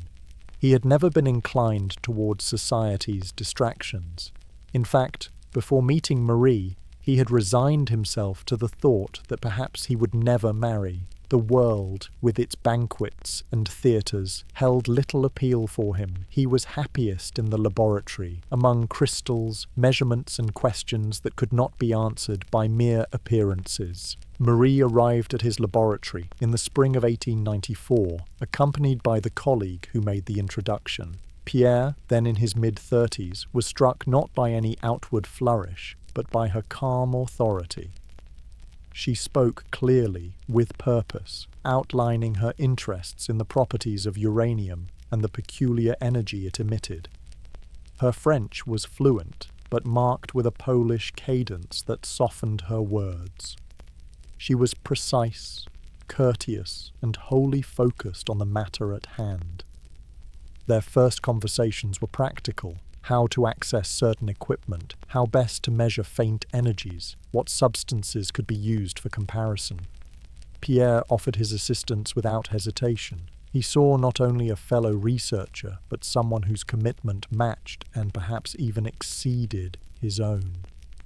He had never been inclined towards society's distractions. In fact, before meeting Marie, he had resigned himself to the thought that perhaps he would never marry. The world, with its banquets and theatres, held little appeal for him. He was happiest in the laboratory, among crystals, measurements and questions that could not be answered by mere appearances. Marie arrived at his laboratory in the spring of 1894, accompanied by the colleague who made the introduction. Pierre, then in his mid-30s, was struck not by any outward flourish, but by her calm authority. She spoke clearly, with purpose, outlining her interests in the properties of uranium and the peculiar energy it emitted. Her French was fluent, but marked with a Polish cadence that softened her words. She was precise, courteous, and wholly focused on the matter at hand. Their first conversations were practical: how to access certain equipment, how best to measure faint energies, what substances could be used for comparison. Pierre offered his assistance without hesitation. He saw not only a fellow researcher, but someone whose commitment matched and perhaps even exceeded his own.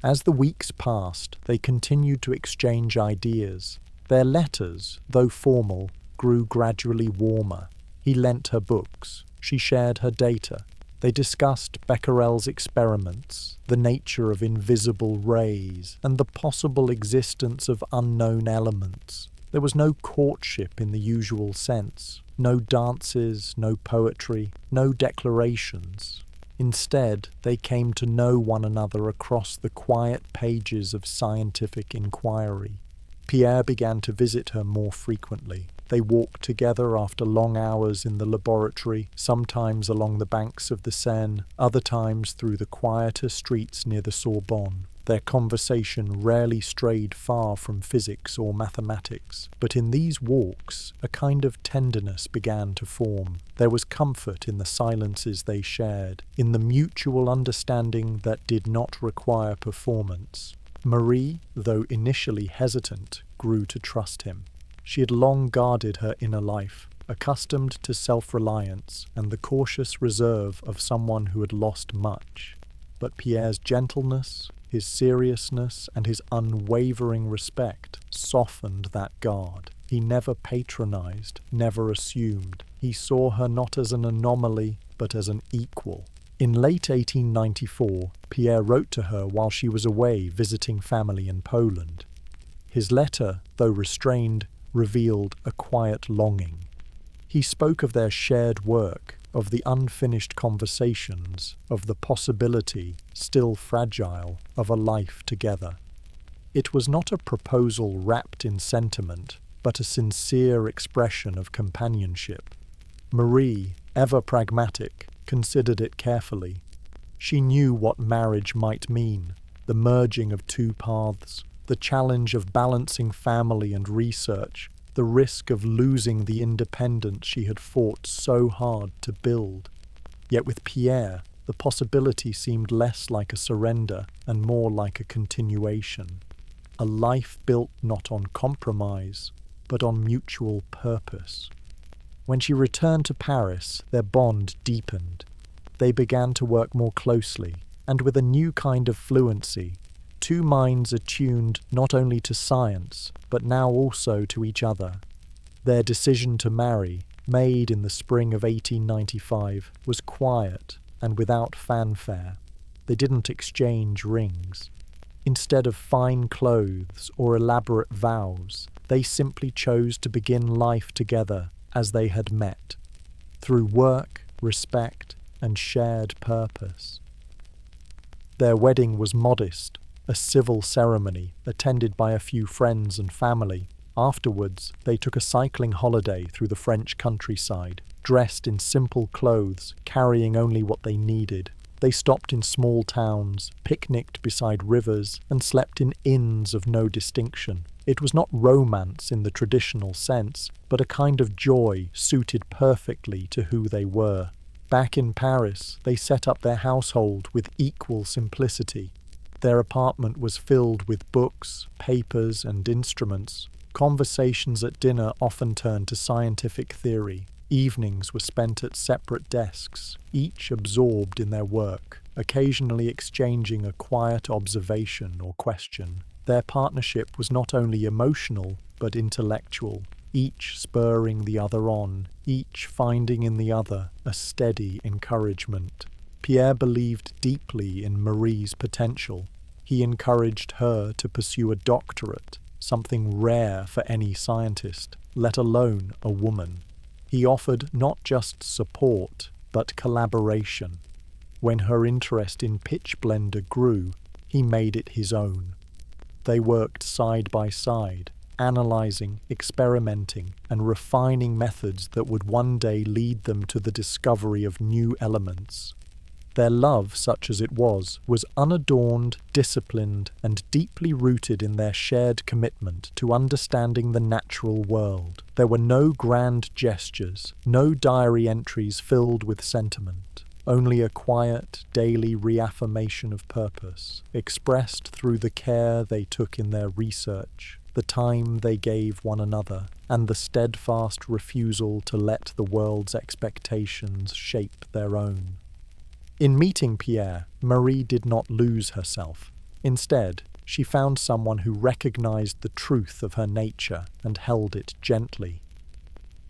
As the weeks passed, they continued to exchange ideas. Their letters, though formal, grew gradually warmer. He lent her books. She shared her data. They discussed Becquerel's experiments, the nature of invisible rays, and the possible existence of unknown elements. There was no courtship in the usual sense, no dances, no poetry, no declarations. Instead, they came to know one another across the quiet pages of scientific inquiry. Pierre began to visit her more frequently. They walked together after long hours in the laboratory, sometimes along the banks of the Seine, other times through the quieter streets near the Sorbonne. Their conversation rarely strayed far from physics or mathematics, but in these walks a kind of tenderness began to form. There was comfort in the silences they shared, in the mutual understanding that did not require performance. Marie, though initially hesitant, grew to trust him. She had long guarded her inner life, accustomed to self-reliance and the cautious reserve of someone who had lost much. But Pierre's gentleness, his seriousness, and his unwavering respect softened that guard. He never patronized, never assumed. He saw her not as an anomaly, but as an equal. In late 1894, Pierre wrote to her while she was away visiting family in Poland. His letter, though restrained, revealed a quiet longing. He spoke of their shared work, of the unfinished conversations, of the possibility, still fragile, of a life together. It was not a proposal wrapped in sentiment, but a sincere expression of companionship. Marie, ever pragmatic, considered it carefully. She knew what marriage might mean, the merging of two paths, the challenge of balancing family and research, the risk of losing the independence she had fought so hard to build. Yet with Pierre, the possibility seemed less like a surrender and more like a continuation. A life built not on compromise, but on mutual purpose. When she returned to Paris, their bond deepened. They began to work more closely, and with a new kind of fluency, two minds attuned not only to science, but now also to each other. Their decision to marry, made in the spring of 1895, was quiet and without fanfare. They didn't exchange rings. Instead of fine clothes or elaborate vows, they simply chose to begin life together as they had met, through work, respect, and shared purpose. Their wedding was modest, a civil ceremony attended by a few friends and family. Afterwards, they took a cycling holiday through the French countryside, dressed in simple clothes, carrying only what they needed. They stopped in small towns, picnicked beside rivers, and slept in inns of no distinction. It was not romance in the traditional sense, but a kind of joy suited perfectly to who they were. Back in Paris, they set up their household with equal simplicity. Their apartment was filled with books, papers, and instruments. Conversations at dinner often turned to scientific theory. Evenings were spent at separate desks, each absorbed in their work, occasionally exchanging a quiet observation or question. Their partnership was not only emotional, but intellectual, each spurring the other on, each finding in the other a steady encouragement. Pierre believed deeply in Marie's potential. He encouraged her to pursue a doctorate, something rare for any scientist, let alone a woman. He offered not just support, but collaboration. When her interest in pitch blender grew, he made it his own. They worked side by side, analyzing, experimenting, and refining methods that would one day lead them to the discovery of new elements. Their love, such as it was unadorned, disciplined, and deeply rooted in their shared commitment to understanding the natural world. There were no grand gestures, no diary entries filled with sentiment, only a quiet, daily reaffirmation of purpose, expressed through the care they took in their research, the time they gave one another, and the steadfast refusal to let the world's expectations shape their own. In meeting Pierre, Marie did not lose herself. Instead, she found someone who recognized the truth of her nature and held it gently.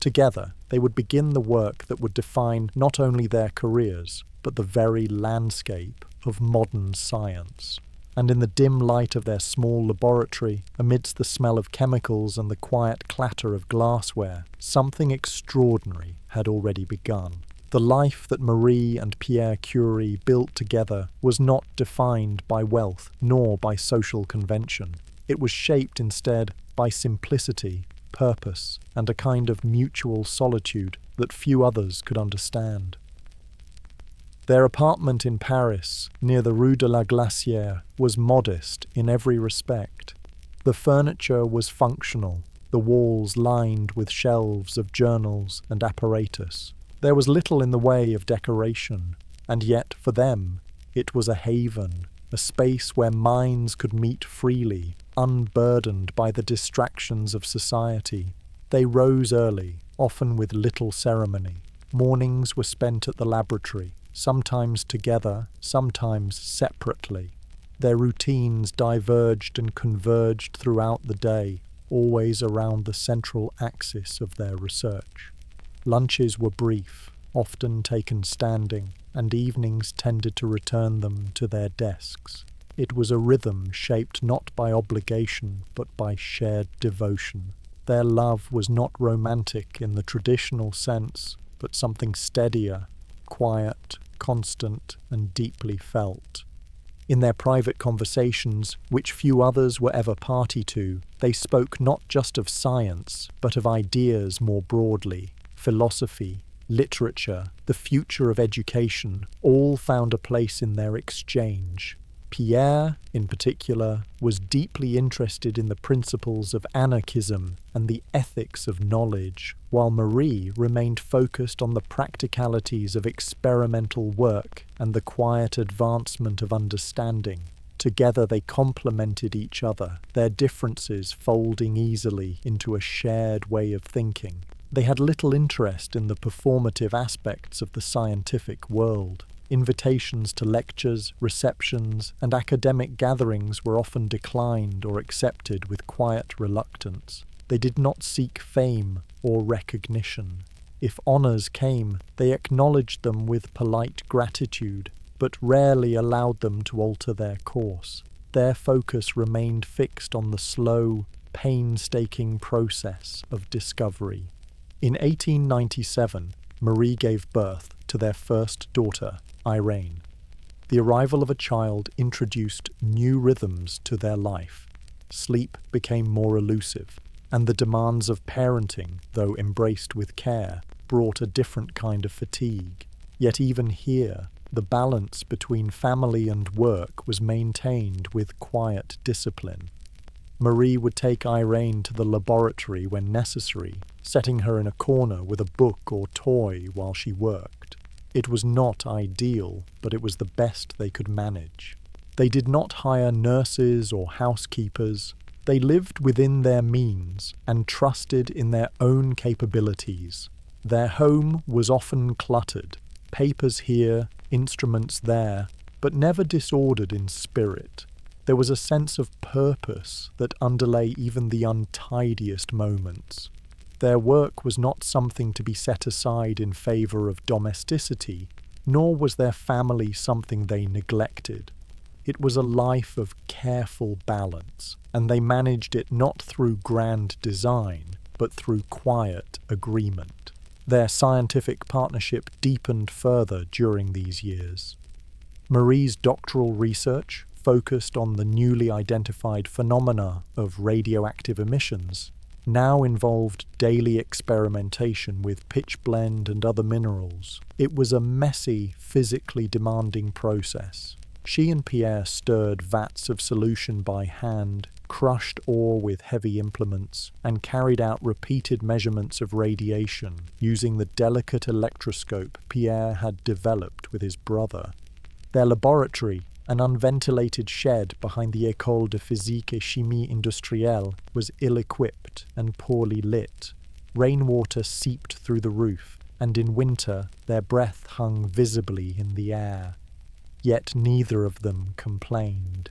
Together, they would begin the work that would define not only their careers, but the very landscape of modern science. And in the dim light of their small laboratory, amidst the smell of chemicals and the quiet clatter of glassware, something extraordinary had already begun. The life that Marie and Pierre Curie built together was not defined by wealth nor by social convention. It was shaped instead by simplicity, purpose, and a kind of mutual solitude that few others could understand. Their apartment in Paris, near the Rue de la Glacière, was modest in every respect. The furniture was functional, the walls lined with shelves of journals and apparatus. There was little in the way of decoration, and yet, for them, it was a haven, a space where minds could meet freely, unburdened by the distractions of society. They rose early, often with little ceremony. Mornings were spent at the laboratory, sometimes together, sometimes separately. Their routines diverged and converged throughout the day, always around the central axis of their research. Lunches were brief, often taken standing, and evenings tended to return them to their desks. It was a rhythm shaped not by obligation, but by shared devotion. Their love was not romantic in the traditional sense, but something steadier, quiet, constant, and deeply felt. In their private conversations, which few others were ever party to, they spoke not just of science, but of ideas more broadly. Philosophy, literature, the future of education, all found a place in their exchange. Pierre, in particular, was deeply interested in the principles of anarchism and the ethics of knowledge, while Marie remained focused on the practicalities of experimental work and the quiet advancement of understanding. Together they complemented each other, their differences folding easily into a shared way of thinking. They had little interest in the performative aspects of the scientific world. Invitations to lectures, receptions, and academic gatherings were often declined or accepted with quiet reluctance. They did not seek fame or recognition. If honours came, they acknowledged them with polite gratitude, but rarely allowed them to alter their course. Their focus remained fixed on the slow, painstaking process of discovery. In 1897, Marie gave birth to their first daughter, Irene. The arrival of a child introduced new rhythms to their life. Sleep became more elusive, and the demands of parenting, though embraced with care, brought a different kind of fatigue. Yet even here, the balance between family and work was maintained with quiet discipline. Marie would take Irene to the laboratory when necessary, setting her in a corner with a book or toy while she worked. It was not ideal, but it was the best they could manage. They did not hire nurses or housekeepers. They lived within their means and trusted in their own capabilities. Their home was often cluttered, papers here, instruments there, but never disordered in spirit. There was a sense of purpose that underlay even the untidiest moments. Their work was not something to be set aside in favour of domesticity, nor was their family something they neglected. It was a life of careful balance, and they managed it not through grand design, but through quiet agreement. Their scientific partnership deepened further during these years. Marie's doctoral research focused on the newly identified phenomena of radioactive emissions, now involved daily experimentation with pitchblende and other minerals. It was a messy, physically demanding process. She and Pierre stirred vats of solution by hand, crushed ore with heavy implements, and carried out repeated measurements of radiation using the delicate electroscope Pierre had developed with his brother. Their laboratory, an unventilated shed behind the École de Physique et Chimie Industrielle, was ill-equipped and poorly lit. Rainwater seeped through the roof, and in winter their breath hung visibly in the air. Yet neither of them complained.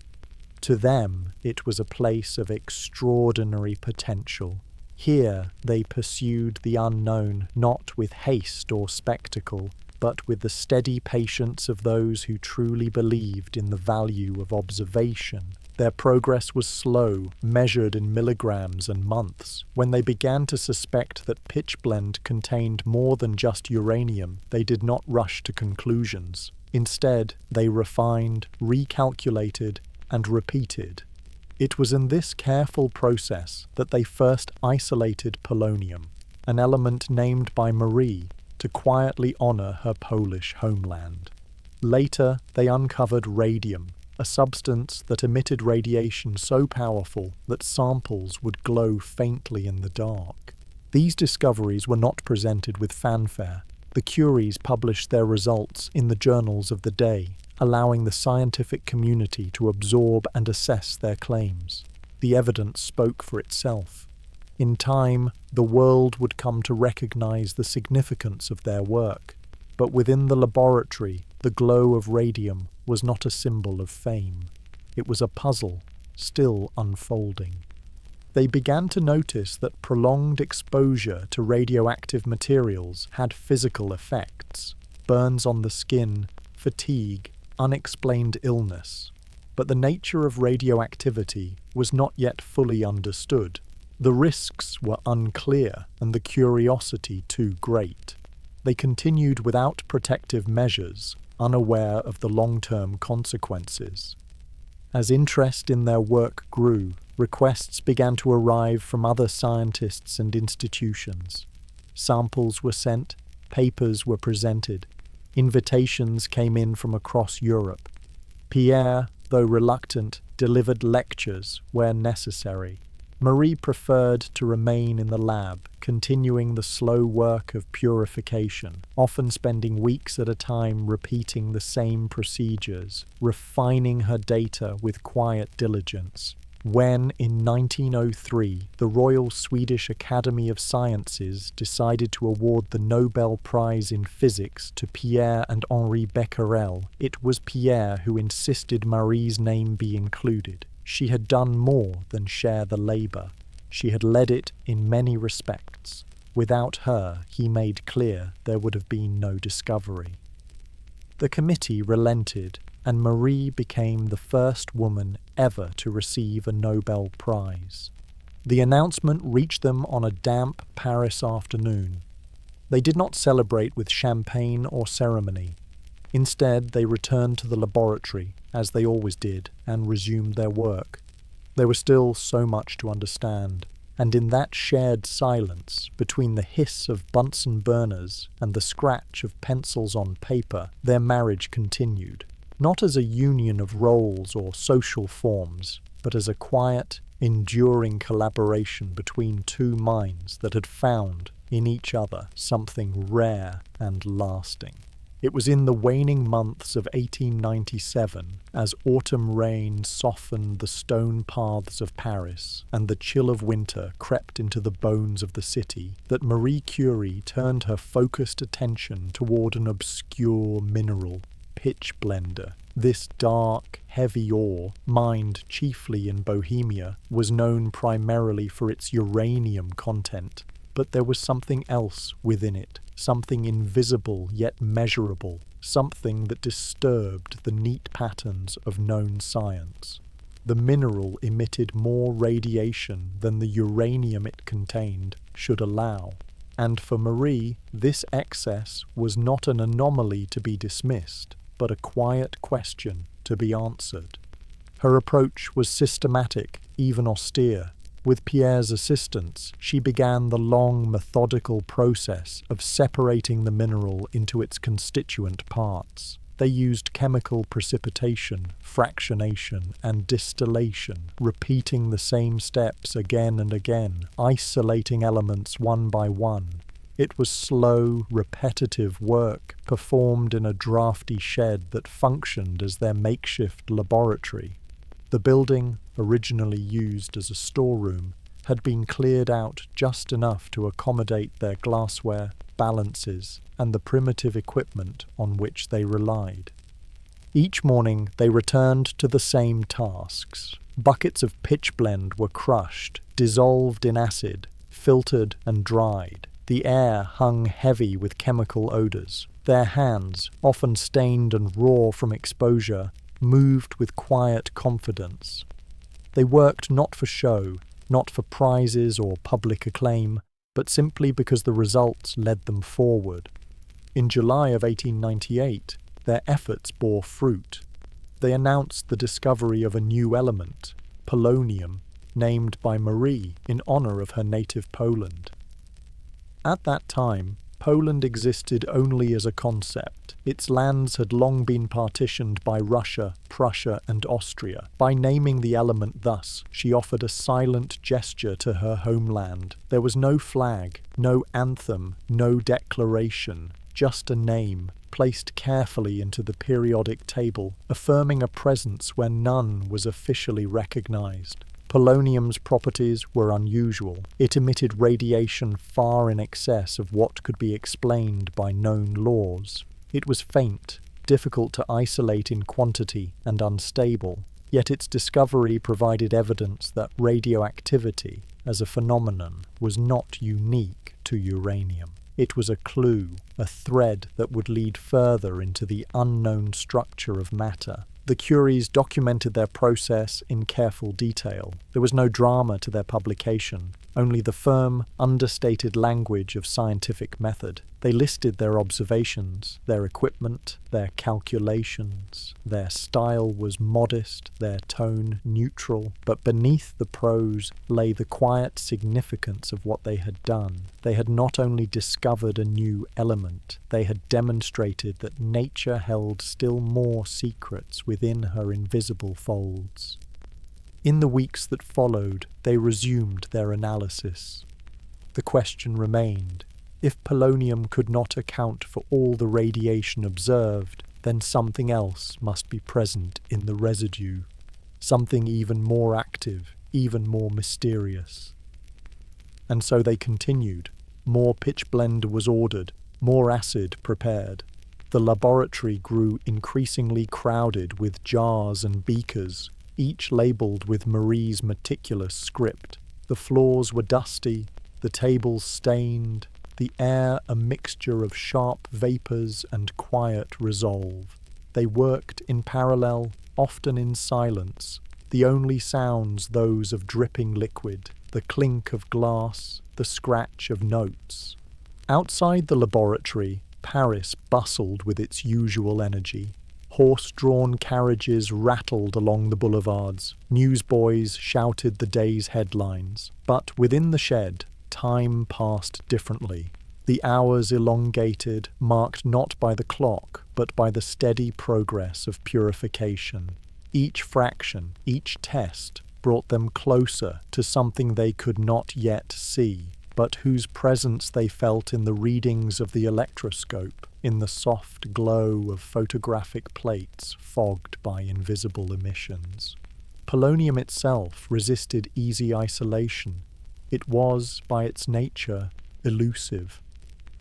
To them, it was a place of extraordinary potential. Here they pursued the unknown not with haste or spectacle, but with the steady patience of those who truly believed in the value of observation. Their progress was slow, measured in milligrams and months. When they began to suspect that pitchblende contained more than just uranium, they did not rush to conclusions. Instead, they refined, recalculated, and repeated. It was in this careful process that they first isolated polonium, an element named by Marie to quietly honor her Polish homeland. Later, they uncovered radium, a substance that emitted radiation so powerful that samples would glow faintly in the dark. These discoveries were not presented with fanfare. The Curies published their results in the journals of the day, allowing the scientific community to absorb and assess their claims. The evidence spoke for itself. In time, the world would come to recognize the significance of their work. But within the laboratory, the glow of radium was not a symbol of fame. It was a puzzle, still unfolding. They began to notice that prolonged exposure to radioactive materials had physical effects: burns on the skin, fatigue, unexplained illness. But the nature of radioactivity was not yet fully understood. The risks were unclear and the curiosity too great. They continued without protective measures, unaware of the long-term consequences. As interest in their work grew, requests began to arrive from other scientists and institutions. Samples were sent, papers were presented, invitations came in from across Europe. Pierre, though reluctant, delivered lectures where necessary. Marie preferred to remain in the lab, continuing the slow work of purification, often spending weeks at a time repeating the same procedures, refining her data with quiet diligence. When, in 1903, the Royal Swedish Academy of Sciences decided to award the Nobel Prize in Physics to Pierre and Henri Becquerel, it was Pierre who insisted Marie's name be included. She had done more than share the labour. She had led it in many respects. Without her, he made clear, there would have been no discovery. The committee relented, and Marie became the first woman ever to receive a Nobel Prize. The announcement reached them on a damp Paris afternoon. They did not celebrate with champagne or ceremony. Instead, they returned to the laboratory, as they always did, and resumed their work. There was still so much to understand, and in that shared silence, between the hiss of Bunsen burners and the scratch of pencils on paper, their marriage continued, not as a union of roles or social forms, but as a quiet, enduring collaboration between two minds that had found, in each other, something rare and lasting. It was in the waning months of 1897, as autumn rain softened the stone paths of Paris and the chill of winter crept into the bones of the city, that Marie Curie turned her focused attention toward an obscure mineral, pitch blender. This dark, heavy ore, mined chiefly in Bohemia, was known primarily for its uranium content. But there was something else within it, something invisible yet measurable, something that disturbed the neat patterns of known science. The mineral emitted more radiation than the uranium it contained should allow, and for Marie, this excess was not an anomaly to be dismissed, but a quiet question to be answered. Her approach was systematic, even austere. With Pierre's assistance, she began the long, methodical process of separating the mineral into its constituent parts. They used chemical precipitation, fractionation, and distillation, repeating the same steps again and again, isolating elements one by one. It was slow, repetitive work, performed in a drafty shed that functioned as their makeshift laboratory. The building, originally used as a storeroom, had been cleared out just enough to accommodate their glassware, balances, and the primitive equipment on which they relied. Each morning they returned to the same tasks. Buckets of pitchblende were crushed, dissolved in acid, filtered and dried. The air hung heavy with chemical odours. Their hands, often stained and raw from exposure, moved with quiet confidence. They worked not for show, not for prizes or public acclaim, but simply because the results led them forward. In July of 1898, their efforts bore fruit. They announced the discovery of a new element, polonium, named by Marie in honour of her native Poland. At that time, Poland existed only as a concept. Its lands had long been partitioned by Russia, Prussia, and Austria. By naming the element thus, she offered a silent gesture to her homeland. There was no flag, no anthem, no declaration, just a name, placed carefully into the periodic table, affirming a presence where none was officially recognized. Polonium's properties were unusual. It emitted radiation far in excess of what could be explained by known laws. It was faint, difficult to isolate in quantity, and unstable. Yet its discovery provided evidence that radioactivity, as a phenomenon, was not unique to uranium. It was a clue, a thread that would lead further into the unknown structure of matter. The Curies documented their process in careful detail. There was no drama to their publication, only the firm, understated language of scientific method. They listed their observations, their equipment, their calculations. Their style was modest, their tone neutral, but beneath the prose lay the quiet significance of what they had done. They had not only discovered a new element, they had demonstrated that nature held still more secrets within her invisible folds. In the weeks that followed, they resumed their analysis. The question remained: if polonium could not account for all the radiation observed, then something else must be present in the residue, something even more active, even more mysterious. And so they continued. More pitchblende was ordered, more acid prepared. The laboratory grew increasingly crowded with jars and beakers, each labelled with Marie's meticulous script. The floors were dusty, the tables stained, the air a mixture of sharp vapours and quiet resolve. They worked in parallel, often in silence, the only sounds those of dripping liquid, the clink of glass, the scratch of notes. Outside the laboratory, Paris bustled with its usual energy. Horse-drawn carriages rattled along the boulevards. Newsboys shouted the day's headlines. But within the shed, time passed differently. The hours elongated, marked not by the clock, but by the steady progress of purification. Each fraction, each test, brought them closer to something they could not yet see, but whose presence they felt in the readings of the electroscope, in the soft glow of photographic plates fogged by invisible emissions. Polonium itself resisted easy isolation. It was, by its nature, elusive.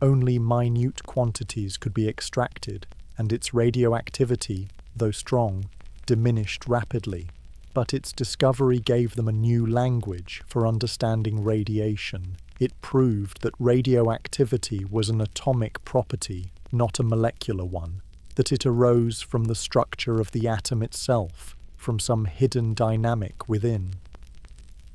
Only minute quantities could be extracted, and its radioactivity, though strong, diminished rapidly. But its discovery gave them a new language for understanding radiation. It proved that radioactivity was an atomic property, not a molecular one, that it arose from the structure of the atom itself, from some hidden dynamic within.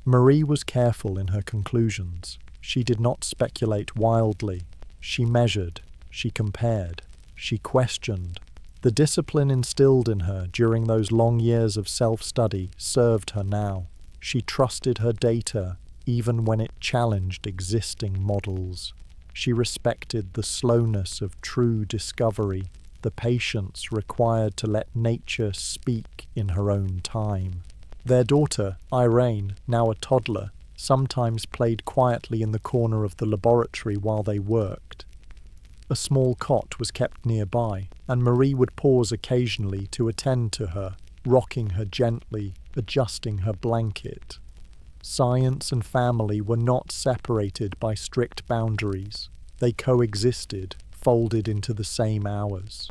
Marie was careful in her conclusions. She did not speculate wildly. She measured, she compared, she questioned. The discipline instilled in her during those long years of self-study served her now. She trusted her data even when it challenged existing models. She respected the slowness of true discovery, the patience required to let nature speak in her own time. Their daughter, Irene, now a toddler, sometimes played quietly in the corner of the laboratory while they worked. A small cot was kept nearby, and Marie would pause occasionally to attend to her, rocking her gently, adjusting her blanket. Science and family were not separated by strict boundaries. They coexisted, folded into the same hours.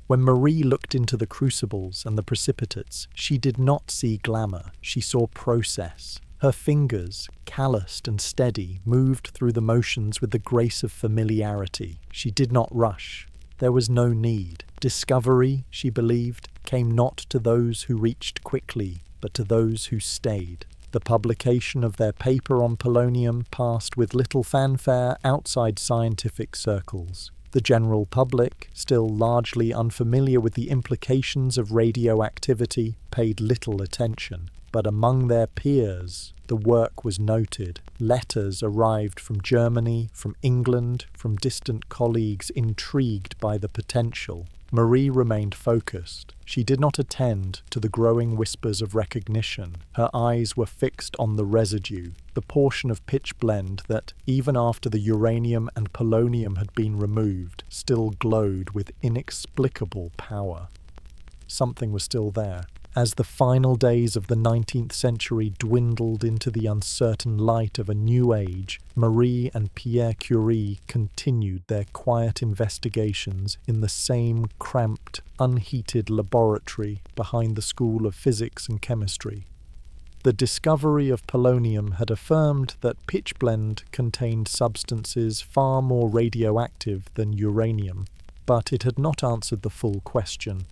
When Marie looked into the crucibles and the precipitates, she did not see glamour, she saw process. Her fingers, calloused and steady, moved through the motions with the grace of familiarity. She did not rush. There was no need. Discovery, she believed, came not to those who reached quickly, but to those who stayed. The publication of their paper on polonium passed with little fanfare outside scientific circles. The general public, still largely unfamiliar with the implications of radioactivity, paid little attention. But among their peers, The work was noted. Letters arrived from Germany, from England, from distant colleagues intrigued by the potential. Marie remained focused. She did not attend to the growing whispers of recognition. Her eyes were fixed on the residue, the portion of pitchblende that, even after the uranium and polonium had been removed, still glowed with inexplicable power. Something was still there. As the final days of the 19th century dwindled into the uncertain light of a new age, Marie and Pierre Curie continued their quiet investigations in the same cramped, unheated laboratory behind the School of Physics and Chemistry. The discovery of polonium had affirmed that pitchblende contained substances far more radioactive than uranium, but it had not answered the full question.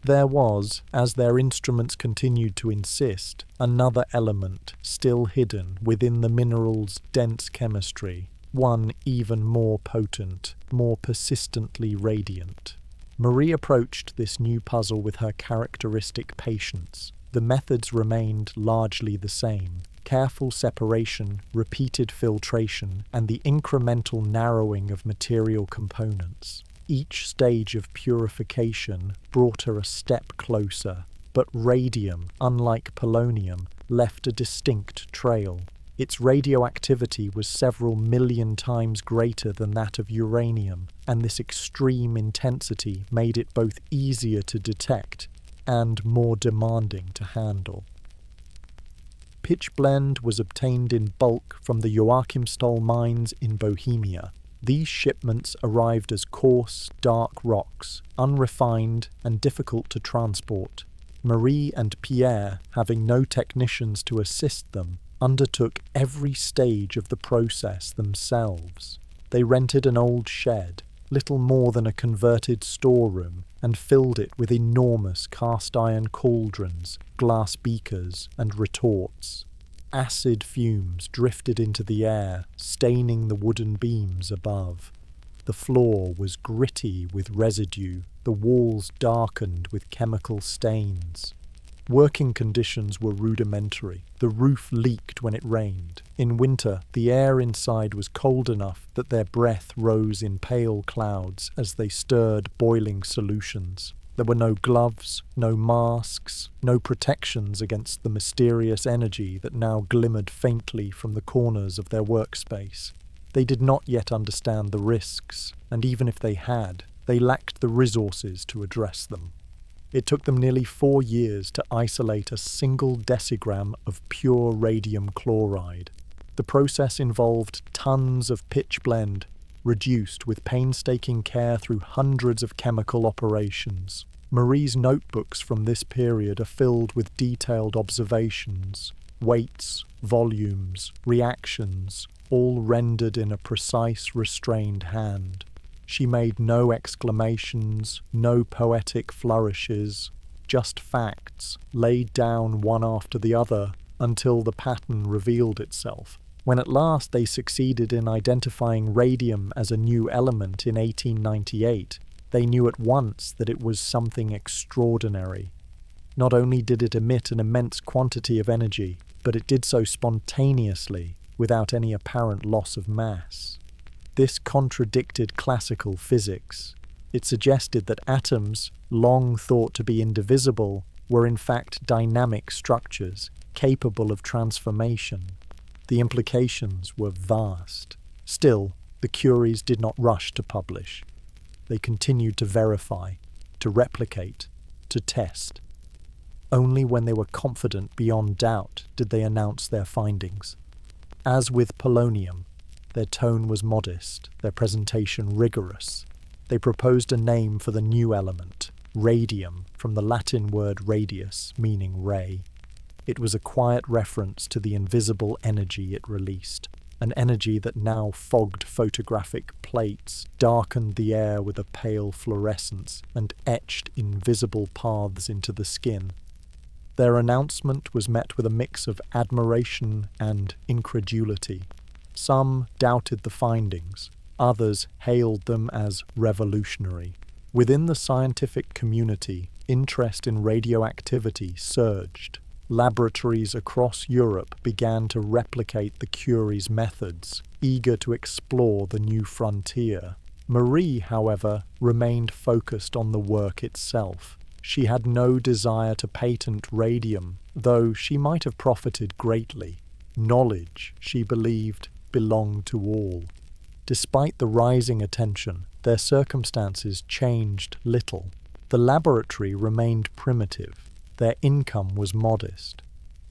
There was, as their instruments continued to insist, another element still hidden within the mineral's dense chemistry, one even more potent, more persistently radiant. Marie approached this new puzzle with her characteristic patience. The methods remained largely the same: careful separation, repeated filtration, and the incremental narrowing of material components. Each stage of purification brought her a step closer, but radium, unlike polonium, left a distinct trail. Its radioactivity was several million times greater than that of uranium, and this extreme intensity made it both easier to detect and more demanding to handle. Pitchblende was obtained in bulk from the Joachimsthal mines in Bohemia. These shipments arrived as coarse, dark rocks, unrefined and difficult to transport. Marie and Pierre, having no technicians to assist them, undertook every stage of the process themselves. They rented an old shed, little more than a converted storeroom, and filled it with enormous cast-iron cauldrons, glass beakers, and retorts. Acid fumes drifted into the air, staining the wooden beams above. The floor was gritty with residue, the walls darkened with chemical stains. Working conditions were rudimentary. The roof leaked when it rained. In winter, the air inside was cold enough that their breath rose in pale clouds as they stirred boiling solutions. There were no gloves, no masks, no protections against the mysterious energy that now glimmered faintly from the corners of their workspace. They did not yet understand the risks, and even if they had, they lacked the resources to address them. It took them nearly 4 years to isolate a single decigram of pure radium chloride. The process involved tons of pitchblende, reduced with painstaking care through hundreds of chemical operations. Marie's notebooks from this period are filled with detailed observations, weights, volumes, reactions, all rendered in a precise, restrained hand. She made no exclamations, no poetic flourishes, just facts, laid down one after the other until the pattern revealed itself. When at last they succeeded in identifying radium as a new element in 1898, they knew at once that it was something extraordinary. Not only did it emit an immense quantity of energy, but it did so spontaneously, without any apparent loss of mass. This contradicted classical physics. It suggested that atoms, long thought to be indivisible, were in fact dynamic structures, capable of transformation. The implications were vast. Still, the Curies did not rush to publish. They continued to verify, to replicate, to test. Only when they were confident beyond doubt did they announce their findings. As with polonium, their tone was modest, their presentation rigorous. They proposed a name for the new element, radium, from the Latin word radius, meaning ray. It was a quiet reference to the invisible energy it released, an energy that now fogged photographic plates, darkened the air with a pale fluorescence, and etched invisible paths into the skin. Their announcement was met with a mix of admiration and incredulity. Some doubted the findings, others hailed them as revolutionary. Within the scientific community, interest in radioactivity surged. laboratories across Europe began to replicate the Curie's methods, eager to explore the new frontier. Marie, however, remained focused on the work itself. She had no desire to patent radium, though she might have profited greatly. Knowledge, she believed, belonged to all. Despite the rising attention, their circumstances changed little. The laboratory remained primitive. Their income was modest.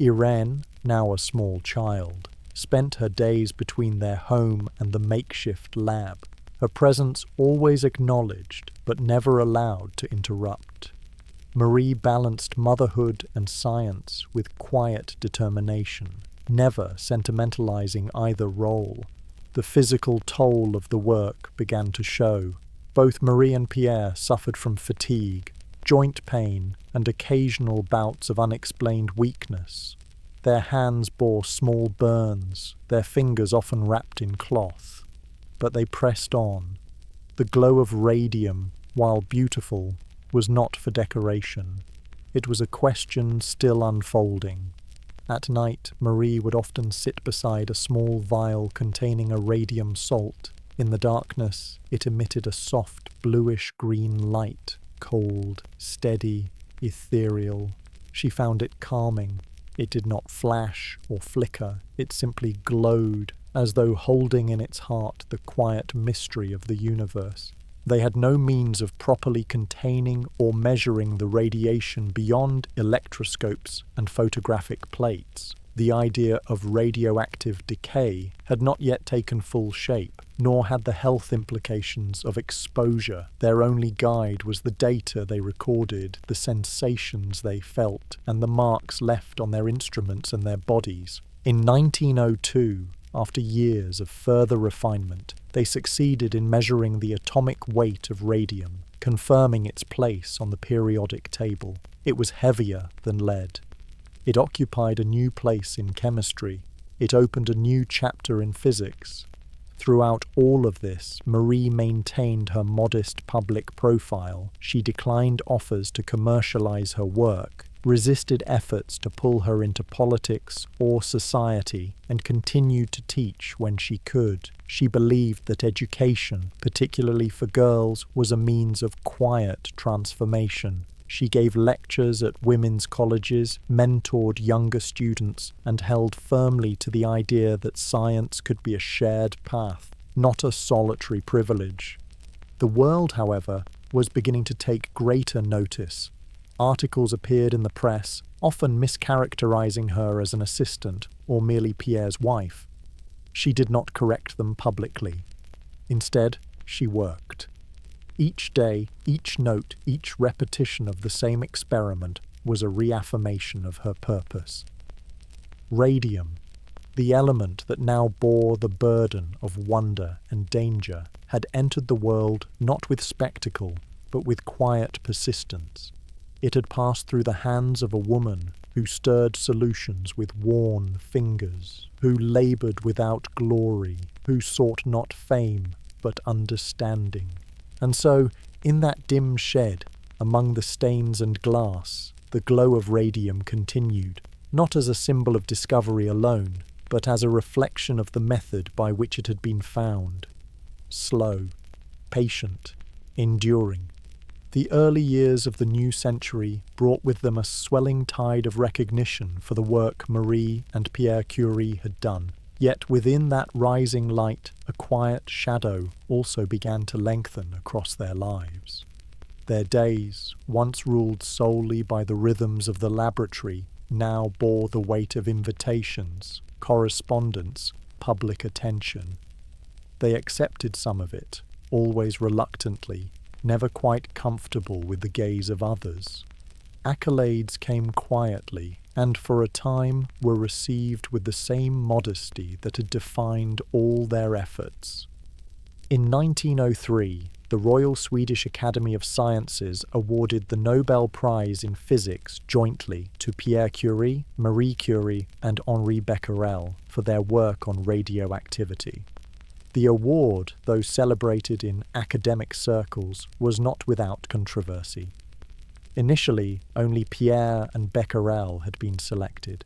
Irene, now a small child, spent her days between their home and the makeshift lab, her presence always acknowledged but never allowed to interrupt. Marie balanced motherhood and science with quiet determination, never sentimentalizing either role. The physical toll of the work began to show. Both Marie and Pierre suffered from fatigue, joint pain, and occasional bouts of unexplained weakness. Their hands bore small burns, their fingers often wrapped in cloth. But they pressed on. The glow of radium, while beautiful, was not for decoration. It was a question still unfolding. At night, Marie would often sit beside a small vial containing a radium salt. In the darkness, it emitted a soft bluish-green light, cold, steady, ethereal. She found it calming. It did not flash or flicker. It simply glowed, as though holding in its heart the quiet mystery of the universe. They had no means of properly containing or measuring the radiation beyond electroscopes and photographic plates. The idea of radioactive decay had not yet taken full shape, nor had the health implications of exposure. Their only guide was the data they recorded, the sensations they felt, and the marks left on their instruments and their bodies. In 1902, after years of further refinement, they succeeded in measuring the atomic weight of radium, confirming its place on the periodic table. It was heavier than lead. It occupied a new place in chemistry. It opened a new chapter in physics. Throughout all of this, Marie maintained her modest public profile. She declined offers to commercialize her work, resisted efforts to pull her into politics or society, and continued to teach when she could. She believed that education, particularly for girls, was a means of quiet transformation. She gave lectures at women's colleges, mentored younger students, and held firmly to the idea that science could be a shared path, not a solitary privilege. The world, however, was beginning to take greater notice. Articles appeared in the press, often mischaracterizing her as an assistant or merely Pierre's wife. She did not correct them publicly. Instead, she worked. Each day, each note, each repetition of the same experiment was a reaffirmation of her purpose. Radium, the element that now bore the burden of wonder and danger, had entered the world not with spectacle, but with quiet persistence. It had passed through the hands of a woman who stirred solutions with worn fingers, who labored without glory, who sought not fame, but understanding. And so, in that dim shed, among the stains and glass, the glow of radium continued, not as a symbol of discovery alone, but as a reflection of the method by which it had been found. Slow, patient, enduring. The early years of the new century brought with them a swelling tide of recognition for the work Marie and Pierre Curie had done. Yet within that rising light, a quiet shadow also began to lengthen across their lives. Their days, once ruled solely by the rhythms of the laboratory, now bore the weight of invitations, correspondence, public attention. They accepted some of it, always reluctantly, never quite comfortable with the gaze of others. Accolades came quietly, and for a time were received with the same modesty that had defined all their efforts. In 1903, the Royal Swedish Academy of Sciences awarded the Nobel Prize in Physics jointly to Pierre Curie, Marie Curie, and Henri Becquerel for their work on radioactivity. The award, though celebrated in academic circles, was not without controversy. Initially, only Pierre and Becquerel had been selected.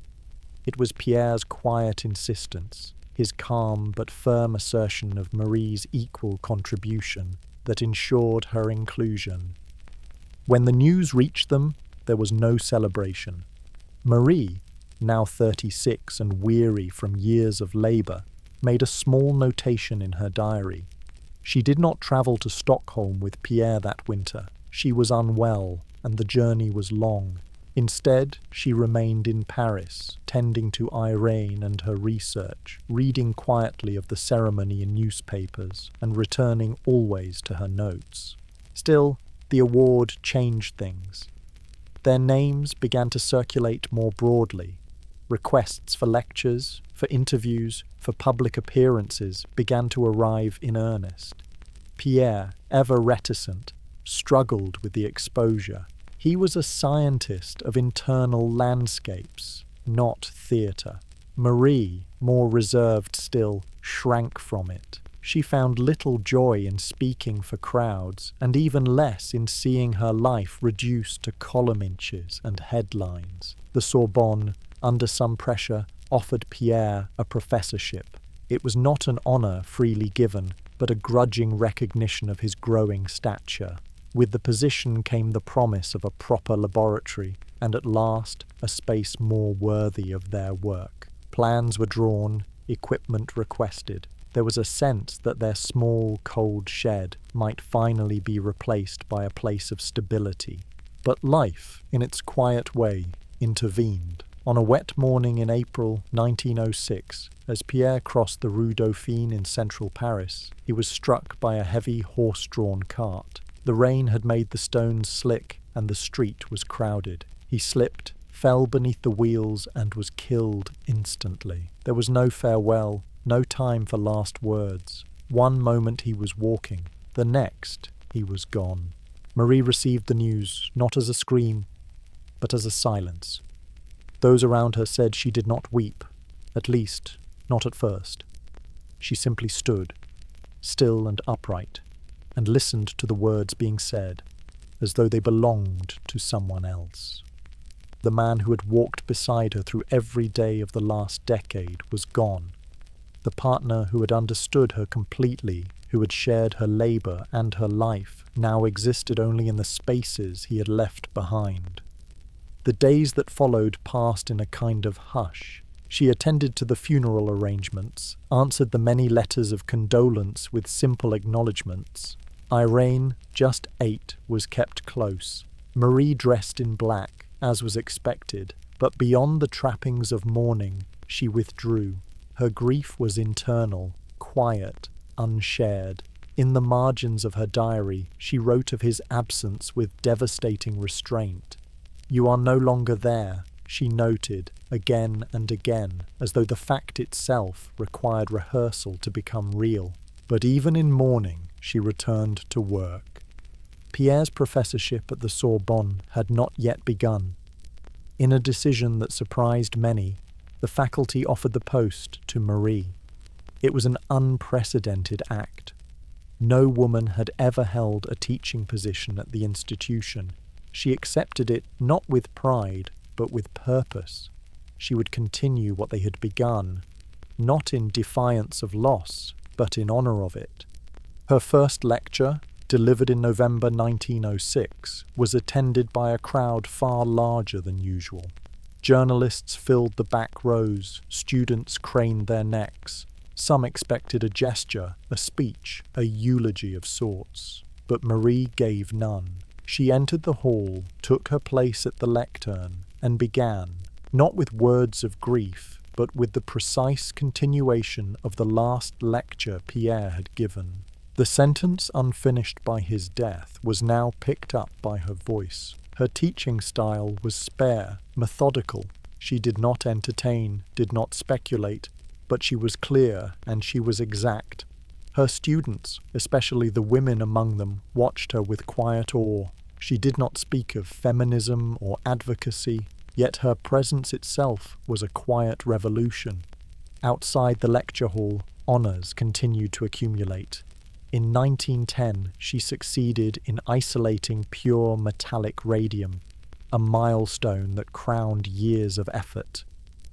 It was Pierre's quiet insistence, his calm but firm assertion of Marie's equal contribution, that ensured her inclusion. When the news reached them, there was no celebration. Marie, now 36 and weary from years of labour, made a small notation in her diary. She did not travel to Stockholm with Pierre that winter. She was unwell, and the journey was long. Instead, she remained in Paris, tending to Irene and her research, reading quietly of the ceremony in newspapers, and returning always to her notes. Still, the award changed things. Their names began to circulate more broadly. Requests for lectures, for interviews, for public appearances began to arrive in earnest. Pierre, ever reticent, struggled with the exposure. He was a scientist of internal landscapes, not theatre. Marie, more reserved still, shrank from it. She found little joy in speaking for crowds, and even less in seeing her life reduced to column inches and headlines. The Sorbonne, under some pressure, offered Pierre a professorship. It was not an honour freely given, but a grudging recognition of his growing stature. With the position came the promise of a proper laboratory, and at last a space more worthy of their work. Plans were drawn, equipment requested. There was a sense that their small, cold shed might finally be replaced by a place of stability. But life, in its quiet way, intervened. On a wet morning in April 1906, as Pierre crossed the Rue Dauphine in central Paris, he was struck by a heavy horse-drawn cart. The rain had made the stones slick, and the street was crowded. He slipped, fell beneath the wheels, and was killed instantly. There was no farewell, no time for last words. One moment he was walking, the next he was gone. Marie received the news not as a scream, but as a silence. Those around her said she did not weep, at least not at first. She simply stood, still and upright, and listened to the words being said, as though they belonged to someone else. The man who had walked beside her through every day of the last decade was gone. The partner who had understood her completely, who had shared her labour and her life, now existed only in the spaces he had left behind. The days that followed passed in a kind of hush. She attended to the funeral arrangements, answered the many letters of condolence with simple acknowledgments. Irene, just 8, was kept close. Marie dressed in black, as was expected, but beyond the trappings of mourning, she withdrew. Her grief was internal, quiet, unshared. In the margins of her diary, she wrote of his absence with devastating restraint. "You are no longer there," she noted again and again, as though the fact itself required rehearsal to become real. But even in mourning, she returned to work. Pierre's professorship at the Sorbonne had not yet begun. In a decision that surprised many, the faculty offered the post to Marie. It was an unprecedented act. No woman had ever held a teaching position at the institution. She accepted it not with pride, but with purpose. She would continue what they had begun, not in defiance of loss, but in honour of it. Her first lecture, delivered in November 1906, was attended by a crowd far larger than usual. Journalists filled the back rows, students craned their necks. Some expected a gesture, a speech, a eulogy of sorts. But Marie gave none. She entered the hall, took her place at the lectern, and began, not with words of grief, but with the precise continuation of the last lecture Pierre had given. The sentence unfinished by his death was now picked up by her voice. Her teaching style was spare, methodical. She did not entertain, did not speculate, but she was clear and she was exact. Her students, especially the women among them, watched her with quiet awe. She did not speak of feminism or advocacy, yet her presence itself was a quiet revolution. Outside the lecture hall, honours continued to accumulate. In 1910, she succeeded in isolating pure metallic radium, a milestone that crowned years of effort.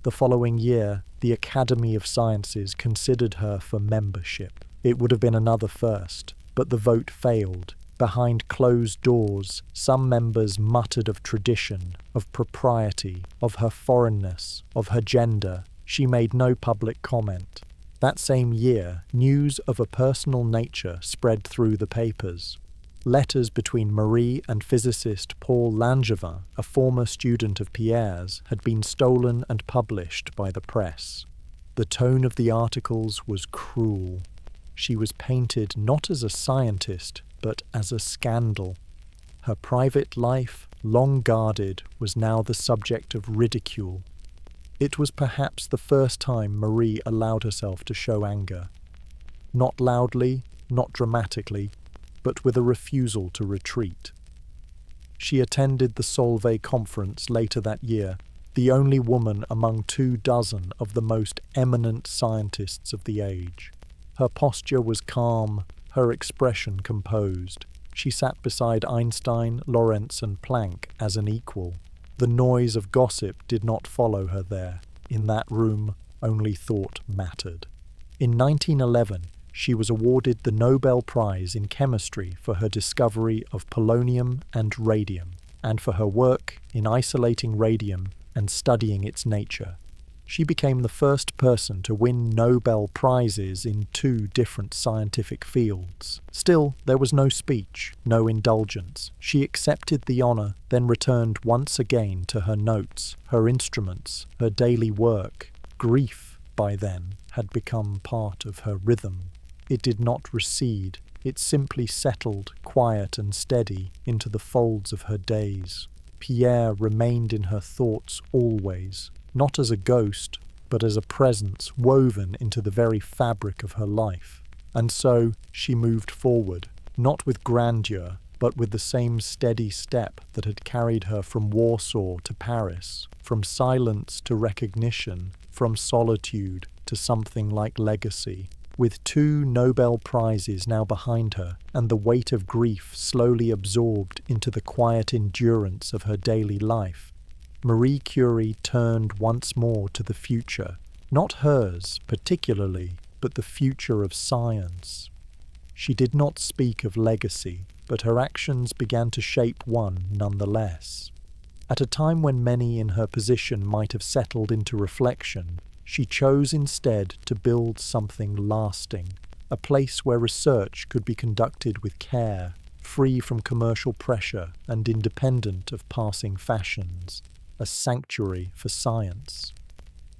The following year, the Academy of Sciences considered her for membership. It would have been another first, but the vote failed. Behind closed doors, some members muttered of tradition, of propriety, of her foreignness, of her gender. She made no public comment. That same year, news of a personal nature spread through the papers. Letters between Marie and physicist Paul Langevin, a former student of Pierre's, had been stolen and published by the press. The tone of the articles was cruel. She was painted not as a scientist, but as a scandal. Her private life, long guarded, was now the subject of ridicule. It was perhaps the first time Marie allowed herself to show anger. Not loudly, not dramatically, but with a refusal to retreat. She attended the Solvay conference later that year, the only woman among 24 of the most eminent scientists of the age. Her posture was calm, her expression composed. She sat beside Einstein, Lorentz, and Planck as an equal. The noise of gossip did not follow her there. In that room, only thought mattered. In 1911, she was awarded the Nobel Prize in Chemistry for her discovery of polonium and radium, and for her work in isolating radium and studying its nature. She became the first person to win Nobel Prizes in 2 different scientific fields. Still, there was no speech, no indulgence. She accepted the honor, then returned once again to her notes, her instruments, her daily work. Grief, by then, had become part of her rhythm. It did not recede. It simply settled, quiet and steady, into the folds of her days. Pierre remained in her thoughts always, not as a ghost, but as a presence woven into the very fabric of her life. And so she moved forward, not with grandeur, but with the same steady step that had carried her from Warsaw to Paris, from silence to recognition, from solitude to something like legacy. With 2 Nobel Prizes now behind her, and the weight of grief slowly absorbed into the quiet endurance of her daily life, Marie Curie turned once more to the future, not hers particularly, but the future of science. She did not speak of legacy, but her actions began to shape one nonetheless. At a time when many in her position might have settled into reflection, she chose instead to build something lasting, a place where research could be conducted with care, free from commercial pressure and independent of passing fashions. A sanctuary for science.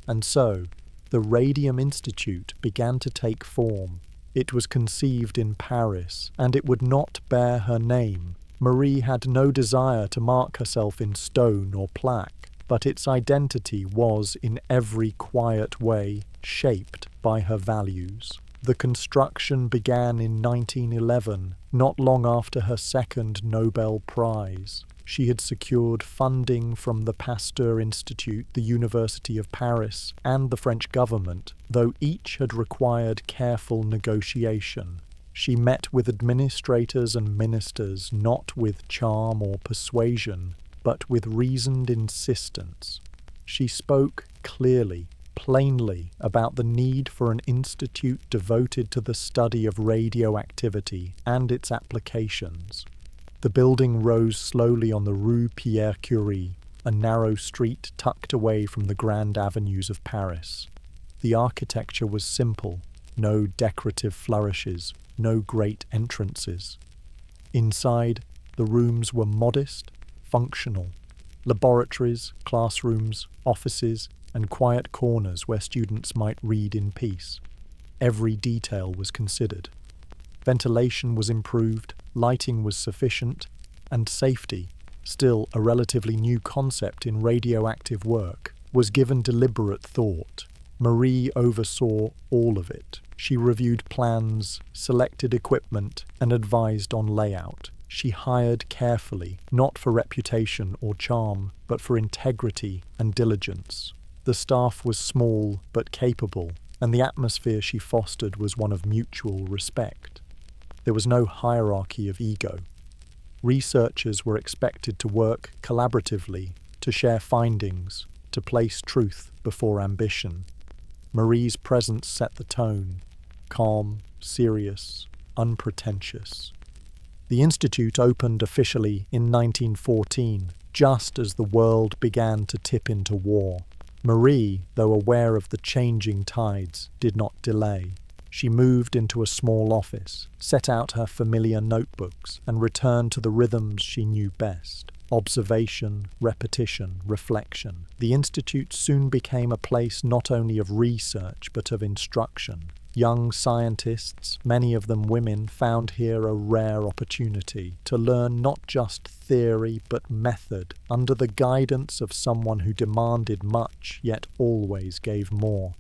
And so, the Radium Institute began to take form. It was conceived in Paris, and it would not bear her name. Marie had no desire to mark herself in stone or plaque, but its identity was, in every quiet way, shaped by her values. The construction began in 1911, not long after her second Nobel Prize. She had secured funding from the Pasteur Institute, the University of Paris, and the French government, though each had required careful negotiation. She met with administrators and ministers not with charm or persuasion, but with reasoned insistence. She spoke clearly, plainly about the need for an institute devoted to the study of radioactivity and its applications. The building rose slowly on the Rue Pierre Curie, a narrow street tucked away from the grand avenues of Paris. The architecture was simple, no decorative flourishes, no great entrances. Inside, the rooms were modest, functional. Laboratories, classrooms, offices, and quiet corners where students might read in peace. Every detail was considered. Ventilation was improved, lighting was sufficient, and safety, still a relatively new concept in radioactive work, was given deliberate thought. Marie oversaw all of it. She reviewed plans, selected equipment, and advised on layout. She hired carefully, not for reputation or charm, but for integrity and diligence. The staff was small but capable, and the atmosphere she fostered was one of mutual respect. There was no hierarchy of ego. Researchers were expected to work collaboratively, to share findings, to place truth before ambition. Marie's presence set the tone, calm, serious, unpretentious. The institute opened officially in 1914, just as the world began to tip into war. Marie, though aware of the changing tides, did not delay. She moved into a small office, set out her familiar notebooks, and returned to the rhythms she knew best. Observation, repetition, reflection. The institute soon became a place not only of research but of instruction. Young scientists, many of them women, found here a rare opportunity to learn not just theory but method under the guidance of someone who demanded much yet always gave more.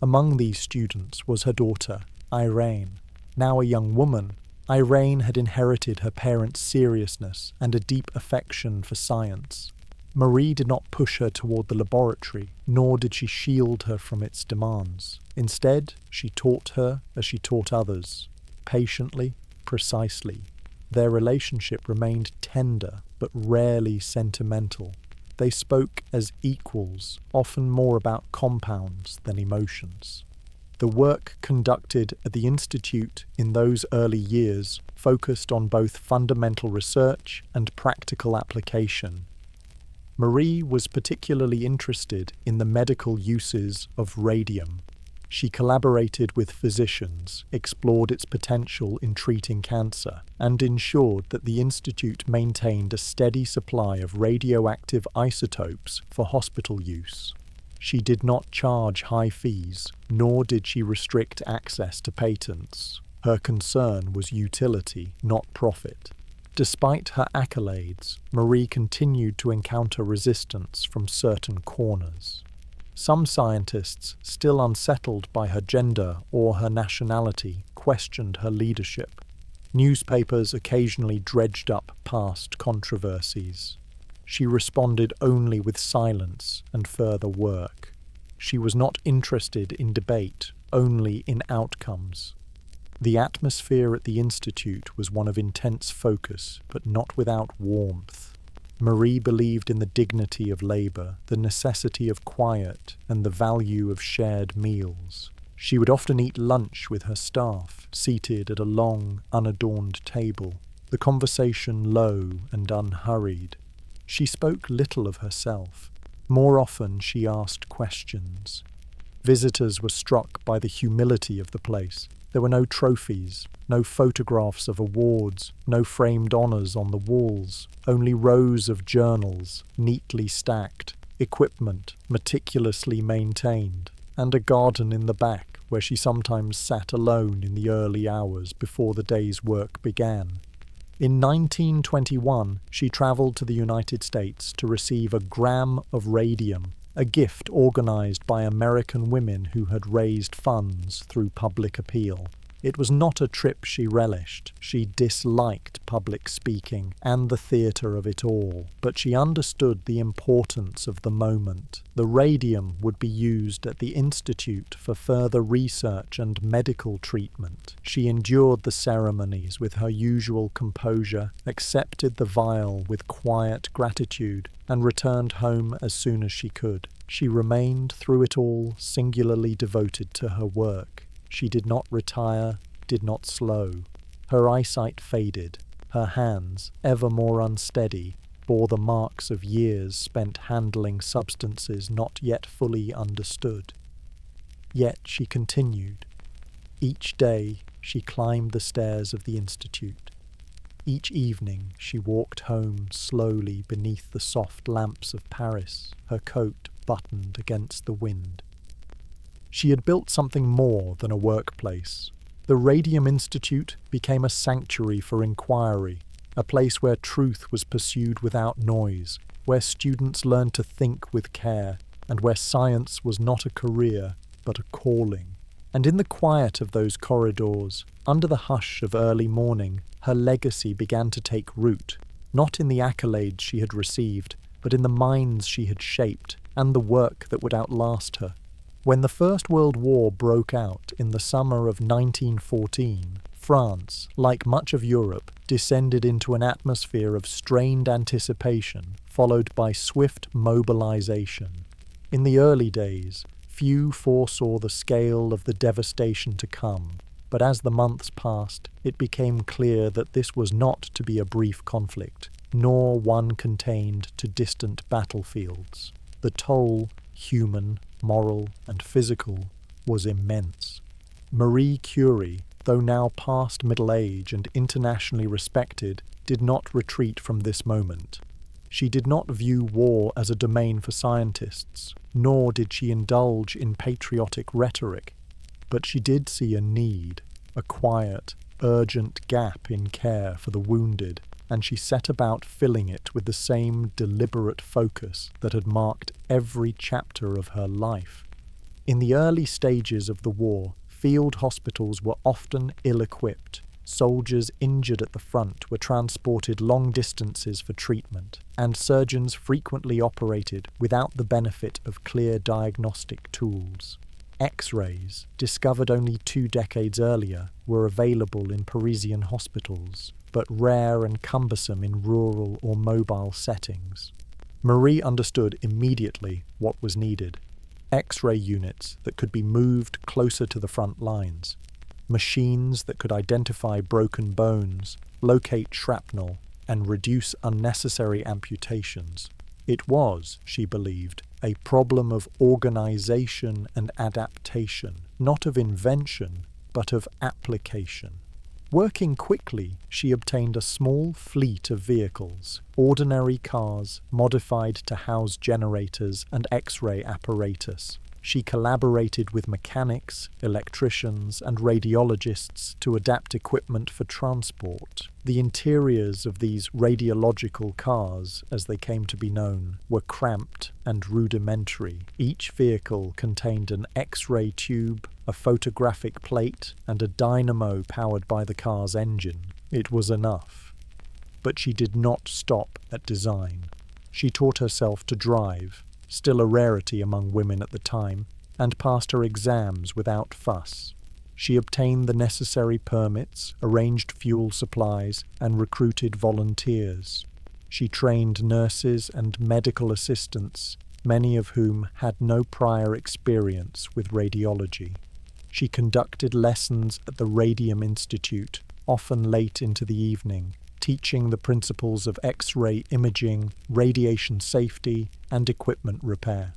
Among these students was her daughter, Irene. Now a young woman, Irene had inherited her parents' seriousness and a deep affection for science. Marie did not push her toward the laboratory, nor did she shield her from its demands. Instead, she taught her as she taught others, patiently, precisely. Their relationship remained tender, but rarely sentimental. They spoke as equals, often more about compounds than emotions. The work conducted at the Institute in those early years focused on both fundamental research and practical application. Marie was particularly interested in the medical uses of radium. She collaborated with physicians, explored its potential in treating cancer, and ensured that the Institute maintained a steady supply of radioactive isotopes for hospital use. She did not charge high fees, nor did she restrict access to patents. Her concern was utility, not profit. Despite her accolades, Marie continued to encounter resistance from certain corners. Some scientists, still unsettled by her gender or her nationality, questioned her leadership. Newspapers occasionally dredged up past controversies. She responded only with silence and further work. She was not interested in debate, only in outcomes. The atmosphere at the Institute was one of intense focus, but not without warmth. Marie believed in the dignity of labor, the necessity of quiet, and the value of shared meals. She would often eat lunch with her staff, seated at a long, unadorned table, the conversation low and unhurried. She spoke little of herself. More often she asked questions. Visitors were struck by the humility of the place. There were no trophies, no photographs of awards, no framed honors on the walls, only rows of journals, neatly stacked, equipment meticulously maintained, and a garden in the back where she sometimes sat alone in the early hours before the day's work began. In 1921, she traveled to the United States to receive a gram of radium, a gift organized by American women who had raised funds through public appeal. It was not a trip she relished. She disliked public speaking and the theatre of it all, but she understood the importance of the moment. The radium would be used at the Institute for further research and medical treatment. She endured the ceremonies with her usual composure, accepted the vial with quiet gratitude, and returned home as soon as she could. She remained through it all singularly devoted to her work. She did not retire, did not slow. Her eyesight faded. Her hands, ever more unsteady, bore the marks of years spent handling substances not yet fully understood. Yet she continued. Each day she climbed the stairs of the Institute. Each evening she walked home slowly beneath the soft lamps of Paris, her coat buttoned against the wind. She had built something more than a workplace. The Radium Institute became a sanctuary for inquiry, a place where truth was pursued without noise, where students learned to think with care, and where science was not a career, but a calling. And in the quiet of those corridors, under the hush of early morning, her legacy began to take root, not in the accolades she had received, but in the minds she had shaped, and the work that would outlast her. When the First World War broke out in the summer of 1914, France, like much of Europe, descended into an atmosphere of strained anticipation, followed by swift mobilization. In the early days, few foresaw the scale of the devastation to come, but as the months passed, it became clear that this was not to be a brief conflict, nor one contained to distant battlefields. The toll, human, moral, and physical, was immense. Marie Curie, though now past middle age and internationally respected, did not retreat from this moment. She did not view war as a domain for scientists, nor did she indulge in patriotic rhetoric, but she did see a need, a quiet, urgent gap in care for the wounded, and she set about filling it with the same deliberate focus that had marked every chapter of her life. In the early stages of the war, field hospitals were often ill-equipped. Soldiers injured at the front were transported long distances for treatment, and surgeons frequently operated without the benefit of clear diagnostic tools. X-rays, discovered only 2 decades earlier, were available in Parisian hospitals, but rare and cumbersome in rural or mobile settings. Marie understood immediately what was needed. X-ray units that could be moved closer to the front lines, machines that could identify broken bones, locate shrapnel, and reduce unnecessary amputations. It was, she believed, a problem of organization and adaptation, not of invention, but of application. Working quickly, she obtained a small fleet of vehicles, ordinary cars modified to house generators and X-ray apparatus. She collaborated with mechanics, electricians, and radiologists to adapt equipment for transport. The interiors of these radiological cars, as they came to be known, were cramped and rudimentary. Each vehicle contained an X-ray tube, a photographic plate, and a dynamo powered by the car's engine. It was enough. But she did not stop at design. She taught herself to drive, still a rarity among women at the time, and passed her exams without fuss. She obtained the necessary permits, arranged fuel supplies, and recruited volunteers. She trained nurses and medical assistants, many of whom had no prior experience with radiology. She conducted lessons at the Radium Institute, often late into the evening, teaching the principles of X-ray imaging, radiation safety, and equipment repair.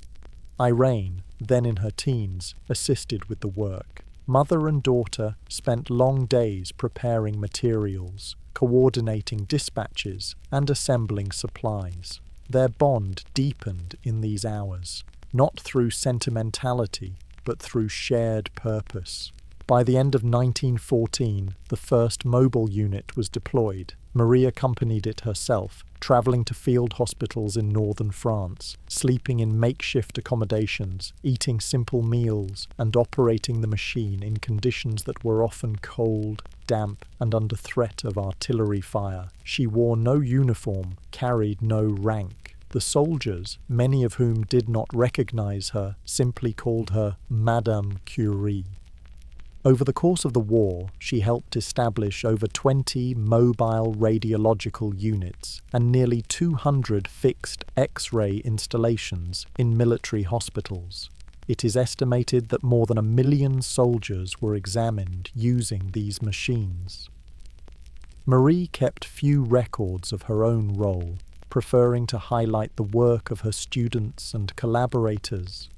Irene, then in her teens, assisted with the work. Mother and daughter spent long days preparing materials, coordinating dispatches, and assembling supplies. Their bond deepened in these hours, not through sentimentality, but through shared purpose. By the end of 1914, the first mobile unit was deployed. Marie accompanied it herself, travelling to field hospitals in northern France, sleeping in makeshift accommodations, eating simple meals, and operating the machine in conditions that were often cold, damp, and under threat of artillery fire. She wore no uniform, carried no rank. The soldiers, many of whom did not recognize her, simply called her Madame Curie. Over the course of the war, she helped establish over 20 mobile radiological units and nearly 200 fixed X-ray installations in military hospitals. It is estimated that more than 1 million soldiers were examined using these machines. Marie kept few records of her own role, preferring to highlight the work of her students and collaborators.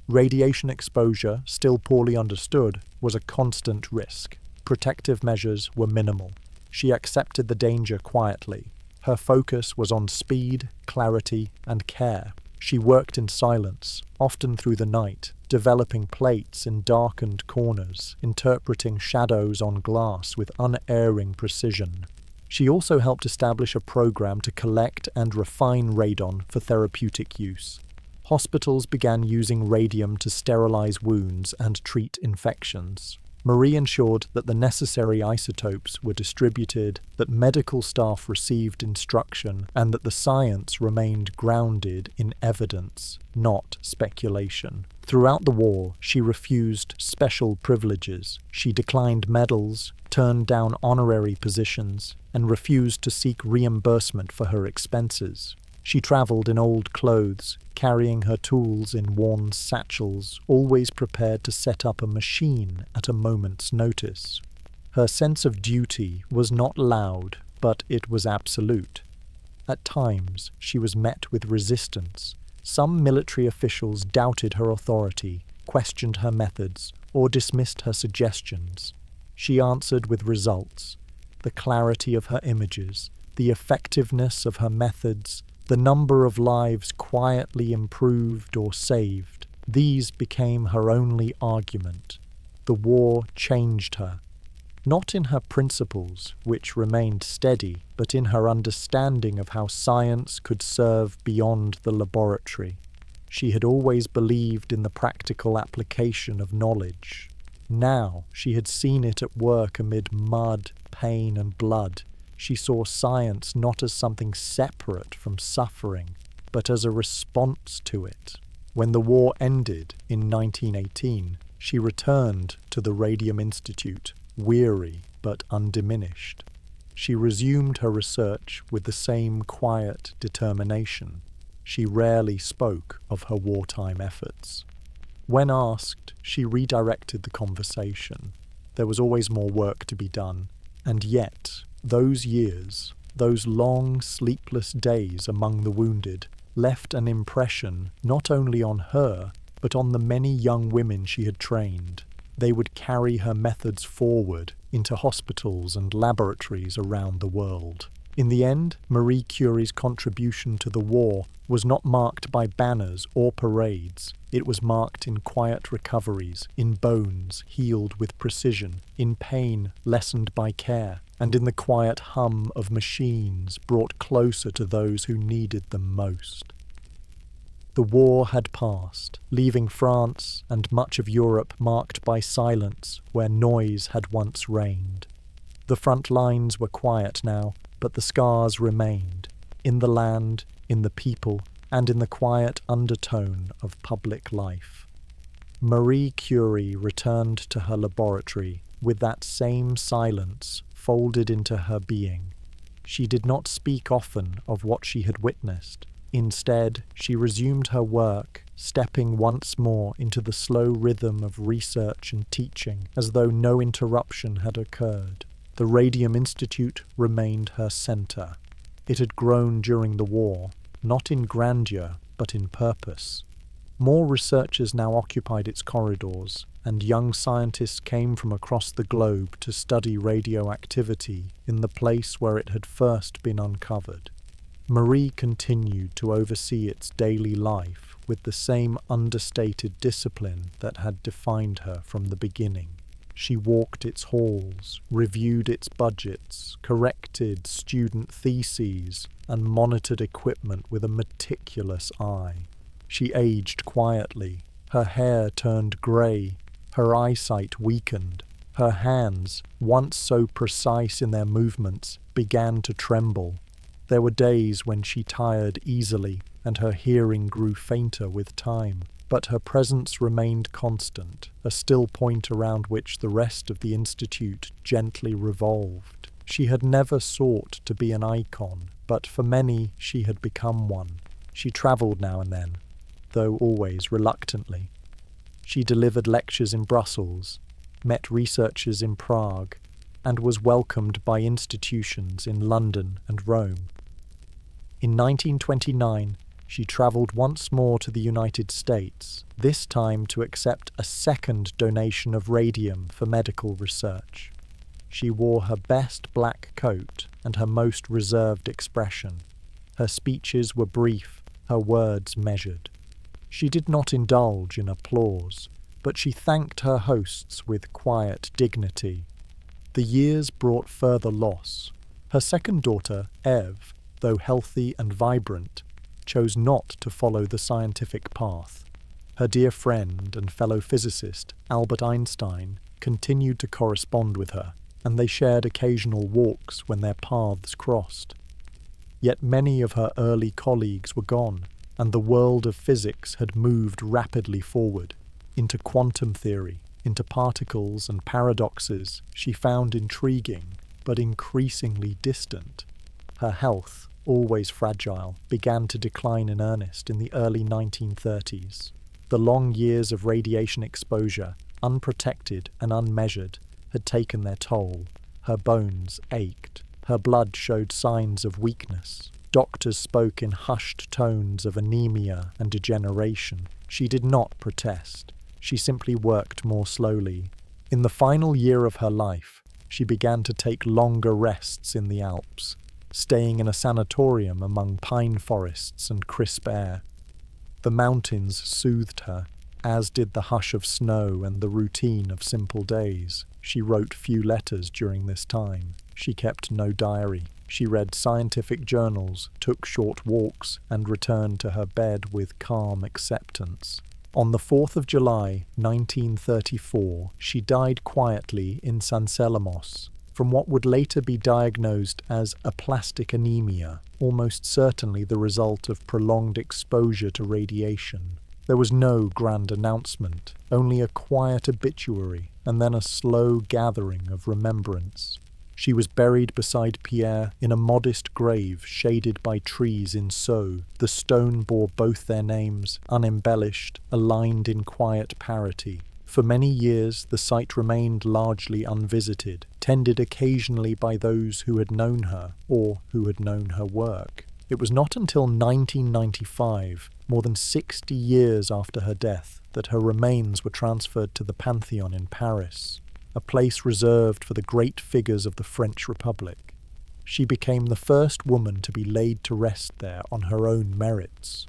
Radiation exposure, still poorly understood, was a constant risk. Protective measures were minimal. She accepted the danger quietly. Her focus was on speed, clarity, and care. She worked in silence, often through the night, developing plates in darkened corners, interpreting shadows on glass with unerring precision. She also helped establish a program to collect and refine radon for therapeutic use. Hospitals began using radium to sterilize wounds and treat infections. Marie ensured that the necessary isotopes were distributed, that medical staff received instruction, and that the science remained grounded in evidence, not speculation. Throughout the war, she refused special privileges. She declined medals, turned down honorary positions, and refused to seek reimbursement for her expenses. She traveled in old clothes, carrying her tools in worn satchels, always prepared to set up a machine at a moment's notice. Her sense of duty was not loud, but it was absolute. At times, she was met with resistance. Some military officials doubted her authority, questioned her methods, or dismissed her suggestions. She answered with results. The clarity of her images, the effectiveness of her methods, the number of lives quietly improved or saved, these became her only argument. The war changed her. Not in her principles, which remained steady, but in her understanding of how science could serve beyond the laboratory. She had always believed in the practical application of knowledge. Now she had seen it at work amid mud, pain, and blood. She saw science not as something separate from suffering, but as a response to it. When the war ended in 1918, she returned to the Radium Institute, weary but undiminished. She resumed her research with the same quiet determination. She rarely spoke of her wartime efforts. When asked, she redirected the conversation. There was always more work to be done, and yet, those years, those long, sleepless days among the wounded, left an impression not only on her, but on the many young women she had trained. They would carry her methods forward into hospitals and laboratories around the world. In the end, Marie Curie's contribution to the war was not marked by banners or parades. It was marked in quiet recoveries, in bones healed with precision, in pain lessened by care, and in the quiet hum of machines brought closer to those who needed them most. The war had passed, leaving France and much of Europe marked by silence where noise had once reigned. The front lines were quiet now, but the scars remained, in the land, in the people, and in the quiet undertone of public life. Marie Curie returned to her laboratory with that same silence folded into her being. She did not speak often of what she had witnessed. Instead, she resumed her work, stepping once more into the slow rhythm of research and teaching, as though no interruption had occurred. The Radium Institute remained her center. It had grown during the war, not in grandeur, but in purpose. More researchers now occupied its corridors, and young scientists came from across the globe to study radioactivity in the place where it had first been uncovered. Marie continued to oversee its daily life with the same understated discipline that had defined her from the beginning. She walked its halls, reviewed its budgets, corrected student theses, and monitored equipment with a meticulous eye. She aged quietly. Her hair turned grey, her eyesight weakened. Her hands, once so precise in their movements, began to tremble. There were days when she tired easily, and her hearing grew fainter with time. But her presence remained constant, a still point around which the rest of the Institute gently revolved. She had never sought to be an icon, but for many she had become one. She travelled now and then, though always reluctantly. She delivered lectures in Brussels, met researchers in Prague, and was welcomed by institutions in London and Rome. In 1929, she travelled once more to the United States, this time to accept a second donation of radium for medical research. She wore her best black coat and her most reserved expression. Her speeches were brief, her words measured. She did not indulge in applause, but she thanked her hosts with quiet dignity. The years brought further loss. Her second daughter, Eve, though healthy and vibrant, chose not to follow the scientific path. Her dear friend and fellow physicist, Albert Einstein, continued to correspond with her, and they shared occasional walks when their paths crossed. Yet many of her early colleagues were gone, and the world of physics had moved rapidly forward. into quantum theory, into particles and paradoxes she found intriguing but increasingly distant. Her health, always fragile, began to decline in earnest in the early 1930s. The long years of radiation exposure, unprotected and unmeasured, had taken their toll. Her bones ached. Her blood showed signs of weakness. Doctors spoke in hushed tones of anemia and degeneration. She did not protest. She simply worked more slowly. In the final year of her life, she began to take longer rests in the Alps, staying in a sanatorium among pine forests and crisp air. The mountains soothed her, as did the hush of snow and the routine of simple days. She wrote few letters during this time. She kept no diary. She read scientific journals, took short walks, and returned to her bed with calm acceptance. On the 4th of July, 1934, she died quietly in San Selamos, from what would later be diagnosed as aplastic anemia, almost certainly the result of prolonged exposure to radiation. There was no grand announcement, only a quiet obituary, and then a slow gathering of remembrance. She was buried beside Pierre in a modest grave shaded by trees in Sceaux. The stone bore both their names, unembellished, aligned in quiet parity. For many years the site remained largely unvisited, tended occasionally by those who had known her or who had known her work. It was not until 1995, more than 60 years after her death, that her remains were transferred to the Pantheon in Paris, a place reserved for the great figures of the French Republic. She became the first woman to be laid to rest there on her own merits.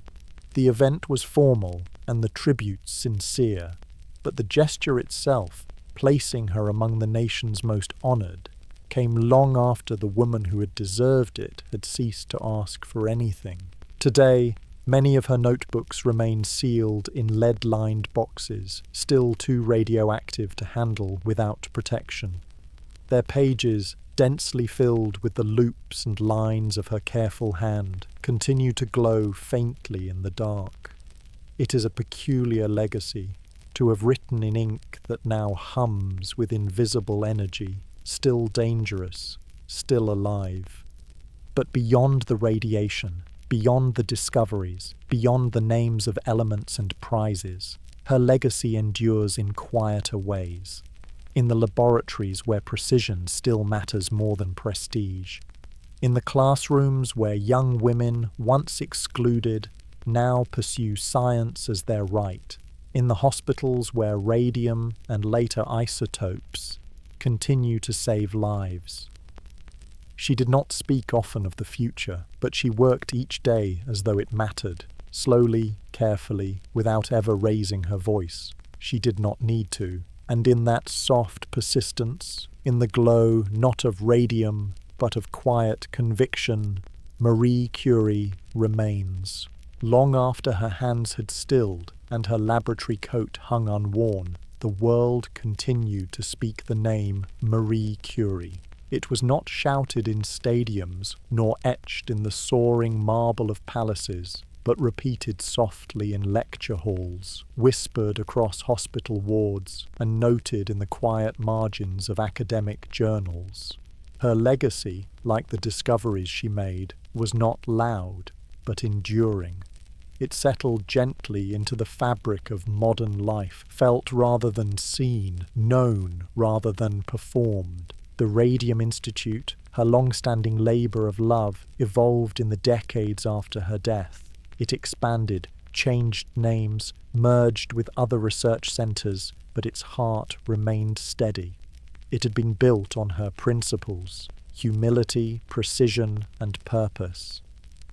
The event was formal and the tributes sincere, but the gesture itself, placing her among the nation's most honoured, came long after the woman who had deserved it had ceased to ask for anything. Today, many of her notebooks remain sealed in lead-lined boxes, still too radioactive to handle without protection. Their pages, densely filled with the loops and lines of her careful hand, continue to glow faintly in the dark. It is a peculiar legacy, to have written in ink that now hums with invisible energy, still dangerous, still alive. But beyond the radiation, beyond the discoveries, beyond the names of elements and prizes, her legacy endures in quieter ways, in the laboratories where precision still matters more than prestige, in the classrooms where young women, once excluded, now pursue science as their right, in the hospitals where radium and later isotopes continue to save lives. She did not speak often of the future, but she worked each day as though it mattered, slowly, carefully, without ever raising her voice. She did not need to, and in that soft persistence, in the glow not of radium, but of quiet conviction, Marie Curie remains. Long after her hands had stilled and her laboratory coat hung unworn, the world continued to speak the name Marie Curie. It was not shouted in stadiums, nor etched in the soaring marble of palaces, but repeated softly in lecture halls, whispered across hospital wards, and noted in the quiet margins of academic journals. Her legacy, like the discoveries she made, was not loud, but enduring. It settled gently into the fabric of modern life, felt rather than seen, known rather than performed. The Radium Institute, her long-standing labour of love, evolved in the decades after her death. It expanded, changed names, merged with other research centres, but its heart remained steady. It had been built on her principles: humility, precision, and purpose.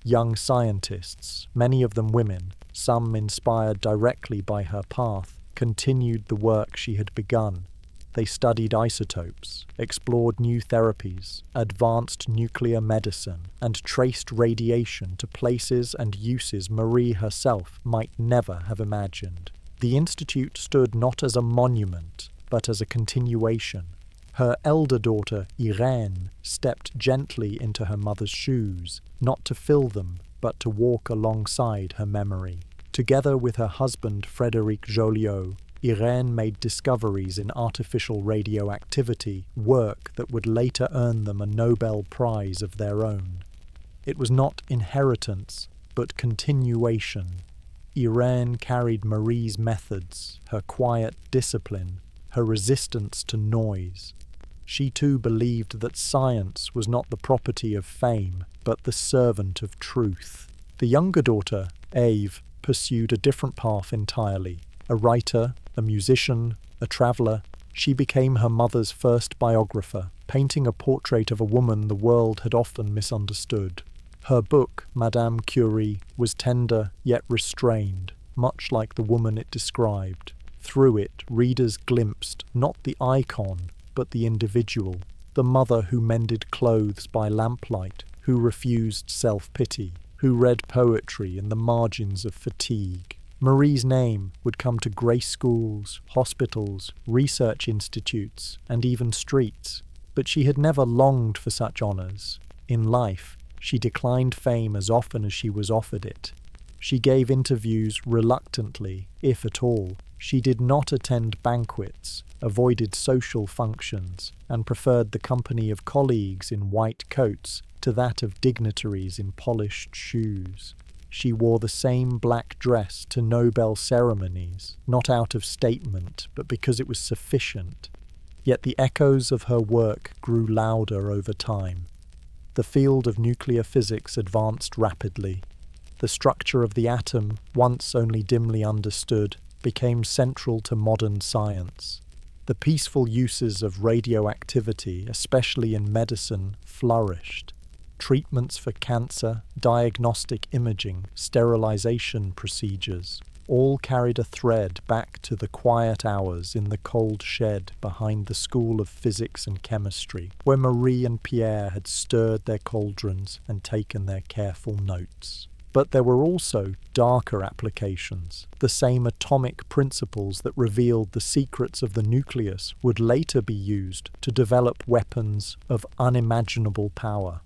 Young scientists, many of them women, some inspired directly by her path, continued the work she had begun. They studied isotopes, explored new therapies, advanced nuclear medicine, and traced radiation to places and uses Marie herself might never have imagined. The Institute stood not as a monument, but as a continuation. Her elder daughter, Irène, stepped gently into her mother's shoes, not to fill them, but to walk alongside her memory. Together with her husband, Frédéric Joliot, Irene made discoveries in artificial radioactivity, work that would later earn them a Nobel Prize of their own. It was not inheritance, but continuation. Irene carried Marie's methods, her quiet discipline, her resistance to noise. She too believed that science was not the property of fame, but the servant of truth. The younger daughter, Eve, pursued a different path entirely. A writer, a musician, a traveller, she became her mother's first biographer, painting a portrait of a woman the world had often misunderstood. Her book, Marie Curie, was tender yet restrained, much like the woman it described. Through it, readers glimpsed not the icon, but the individual, the mother who mended clothes by lamplight, who refused self-pity, who read poetry in the margins of fatigue. Marie's name would come to grey schools, hospitals, research institutes, and even streets, but she had never longed for such honours. In life, she declined fame as often as she was offered it. She gave interviews reluctantly, if at all. She did not attend banquets, avoided social functions, and preferred the company of colleagues in white coats to that of dignitaries in polished shoes. She wore the same black dress to Nobel ceremonies, not out of statement, but because it was sufficient. Yet the echoes of her work grew louder over time. The field of nuclear physics advanced rapidly. The structure of the atom, once only dimly understood, became central to modern science. The peaceful uses of radioactivity, especially in medicine, flourished. Treatments for cancer, diagnostic imaging, sterilization procedures, all carried a thread back to the quiet hours in the cold shed behind the School of Physics and Chemistry, where Marie and Pierre had stirred their cauldrons and taken their careful notes. But there were also darker applications. The same atomic principles that revealed the secrets of the nucleus would later be used to develop weapons of unimaginable power.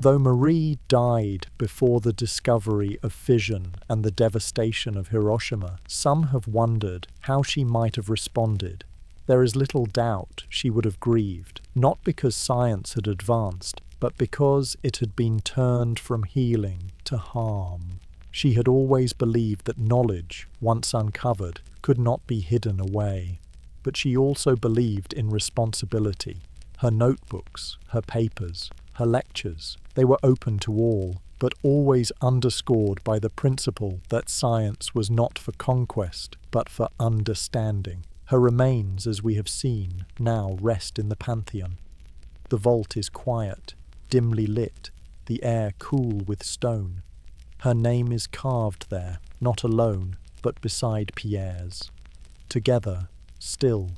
Though Marie died before the discovery of fission and the devastation of Hiroshima, some have wondered how she might have responded. There is little doubt she would have grieved, not because science had advanced, but because it had been turned from healing to harm. She had always believed that knowledge, once uncovered, could not be hidden away. But she also believed in responsibility. Her notebooks, her papers, her lectures, they were open to all, but always underscored by the principle that science was not for conquest, but for understanding. Her remains, as we have seen, now rest in the Pantheon. The vault is quiet, dimly lit, the air cool with stone. Her name is carved there, not alone, but beside Pierre's. Together, still,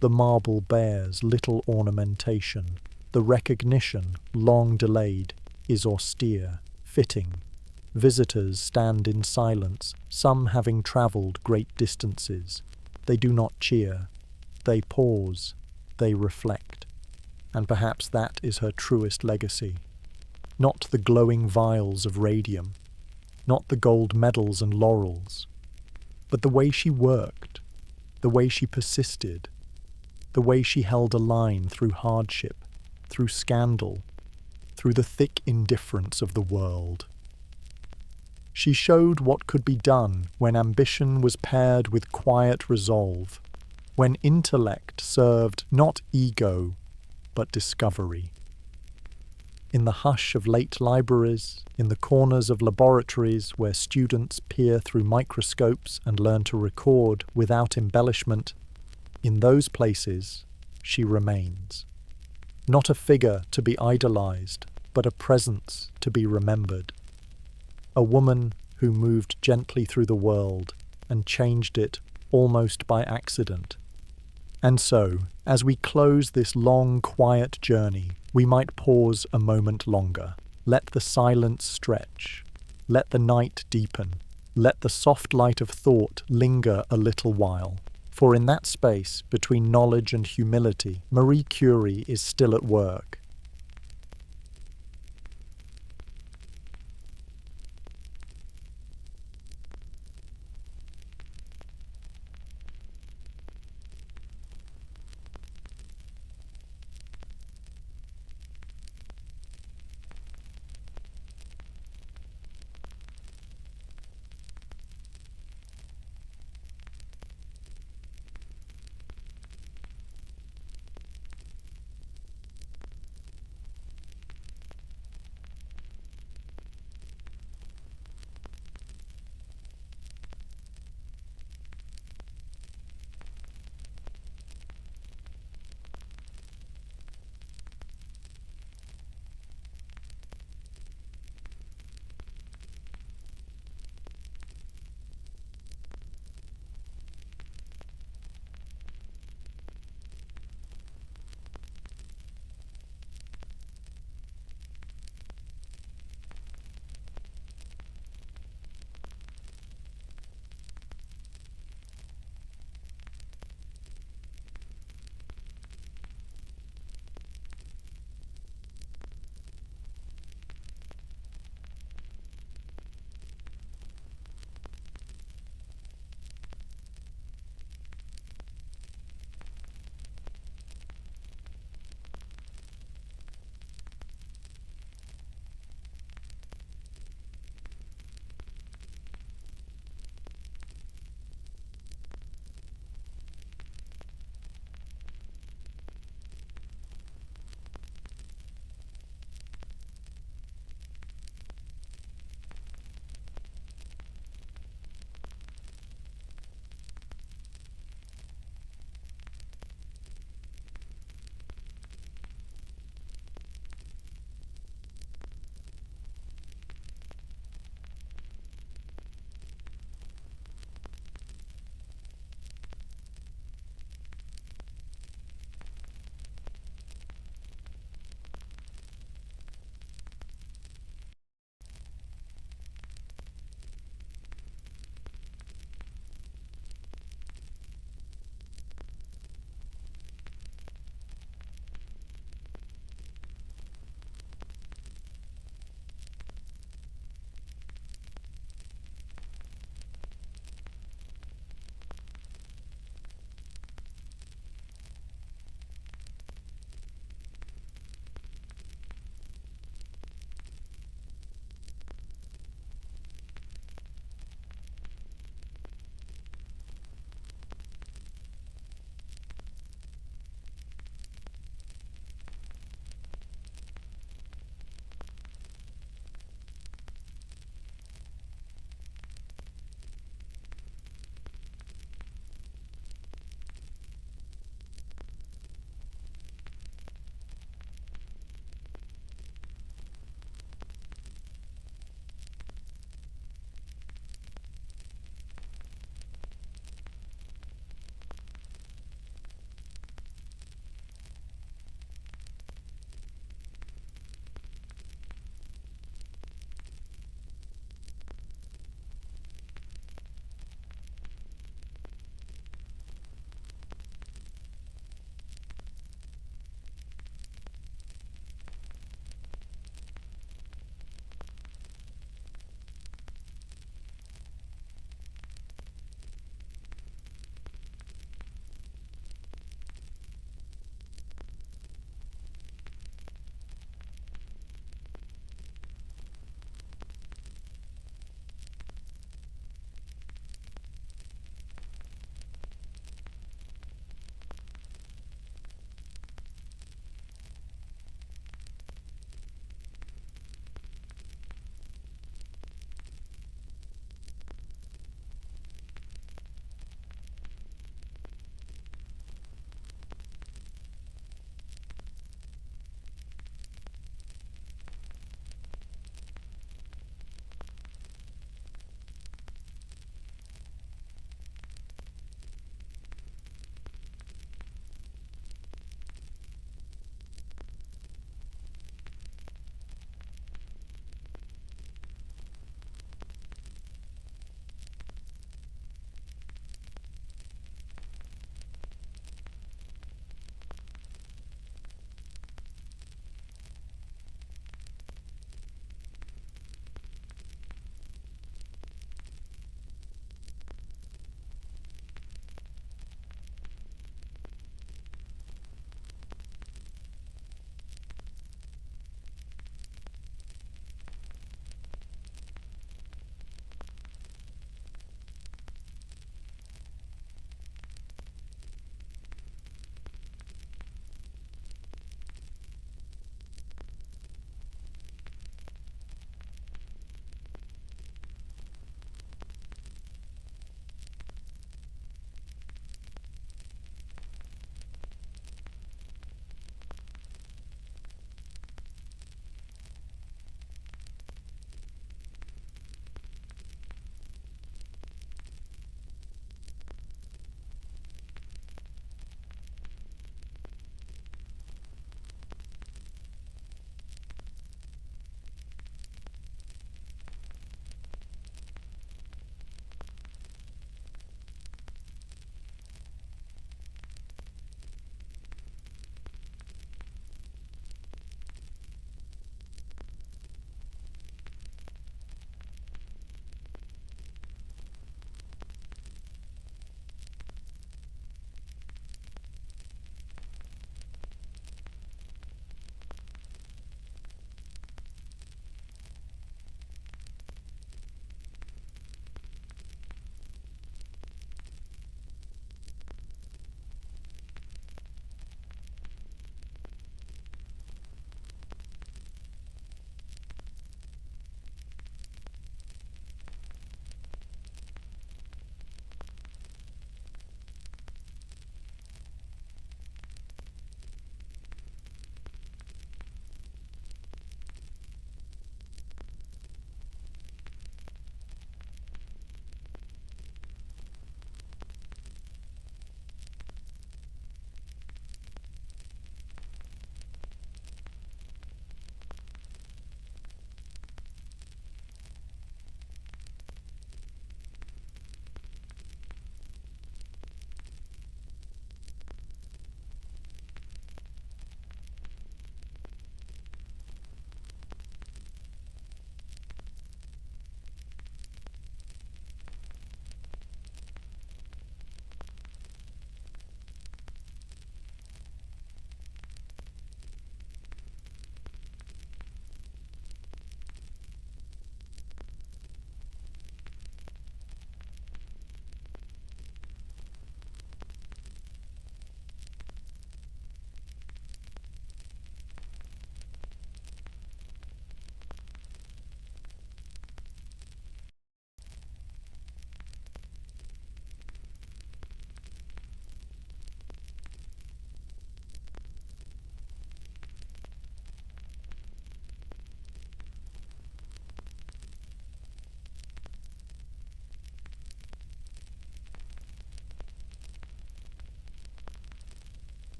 the marble bears little ornamentation. The recognition, long delayed, is austere, fitting. Visitors stand in silence, some having travelled great distances. They do not cheer. They pause. They reflect. And perhaps that is her truest legacy. Not the glowing vials of radium, not the gold medals and laurels, but the way she worked, the way she persisted, the way she held a line through hardship, through scandal, through the thick indifference of the world. She showed what could be done when ambition was paired with quiet resolve, when intellect served not ego, but discovery. In the hush of late libraries, in the corners of laboratories where students peer through microscopes and learn to record without embellishment, in those places she remains. Not a figure to be idolized, but a presence to be remembered. A woman who moved gently through the world and changed it almost by accident. And so, as we close this long, quiet journey, we might pause a moment longer. Let the silence stretch. Let the night deepen. Let the soft light of thought linger a little while. For in that space between knowledge and humility, Marie Curie is still at work.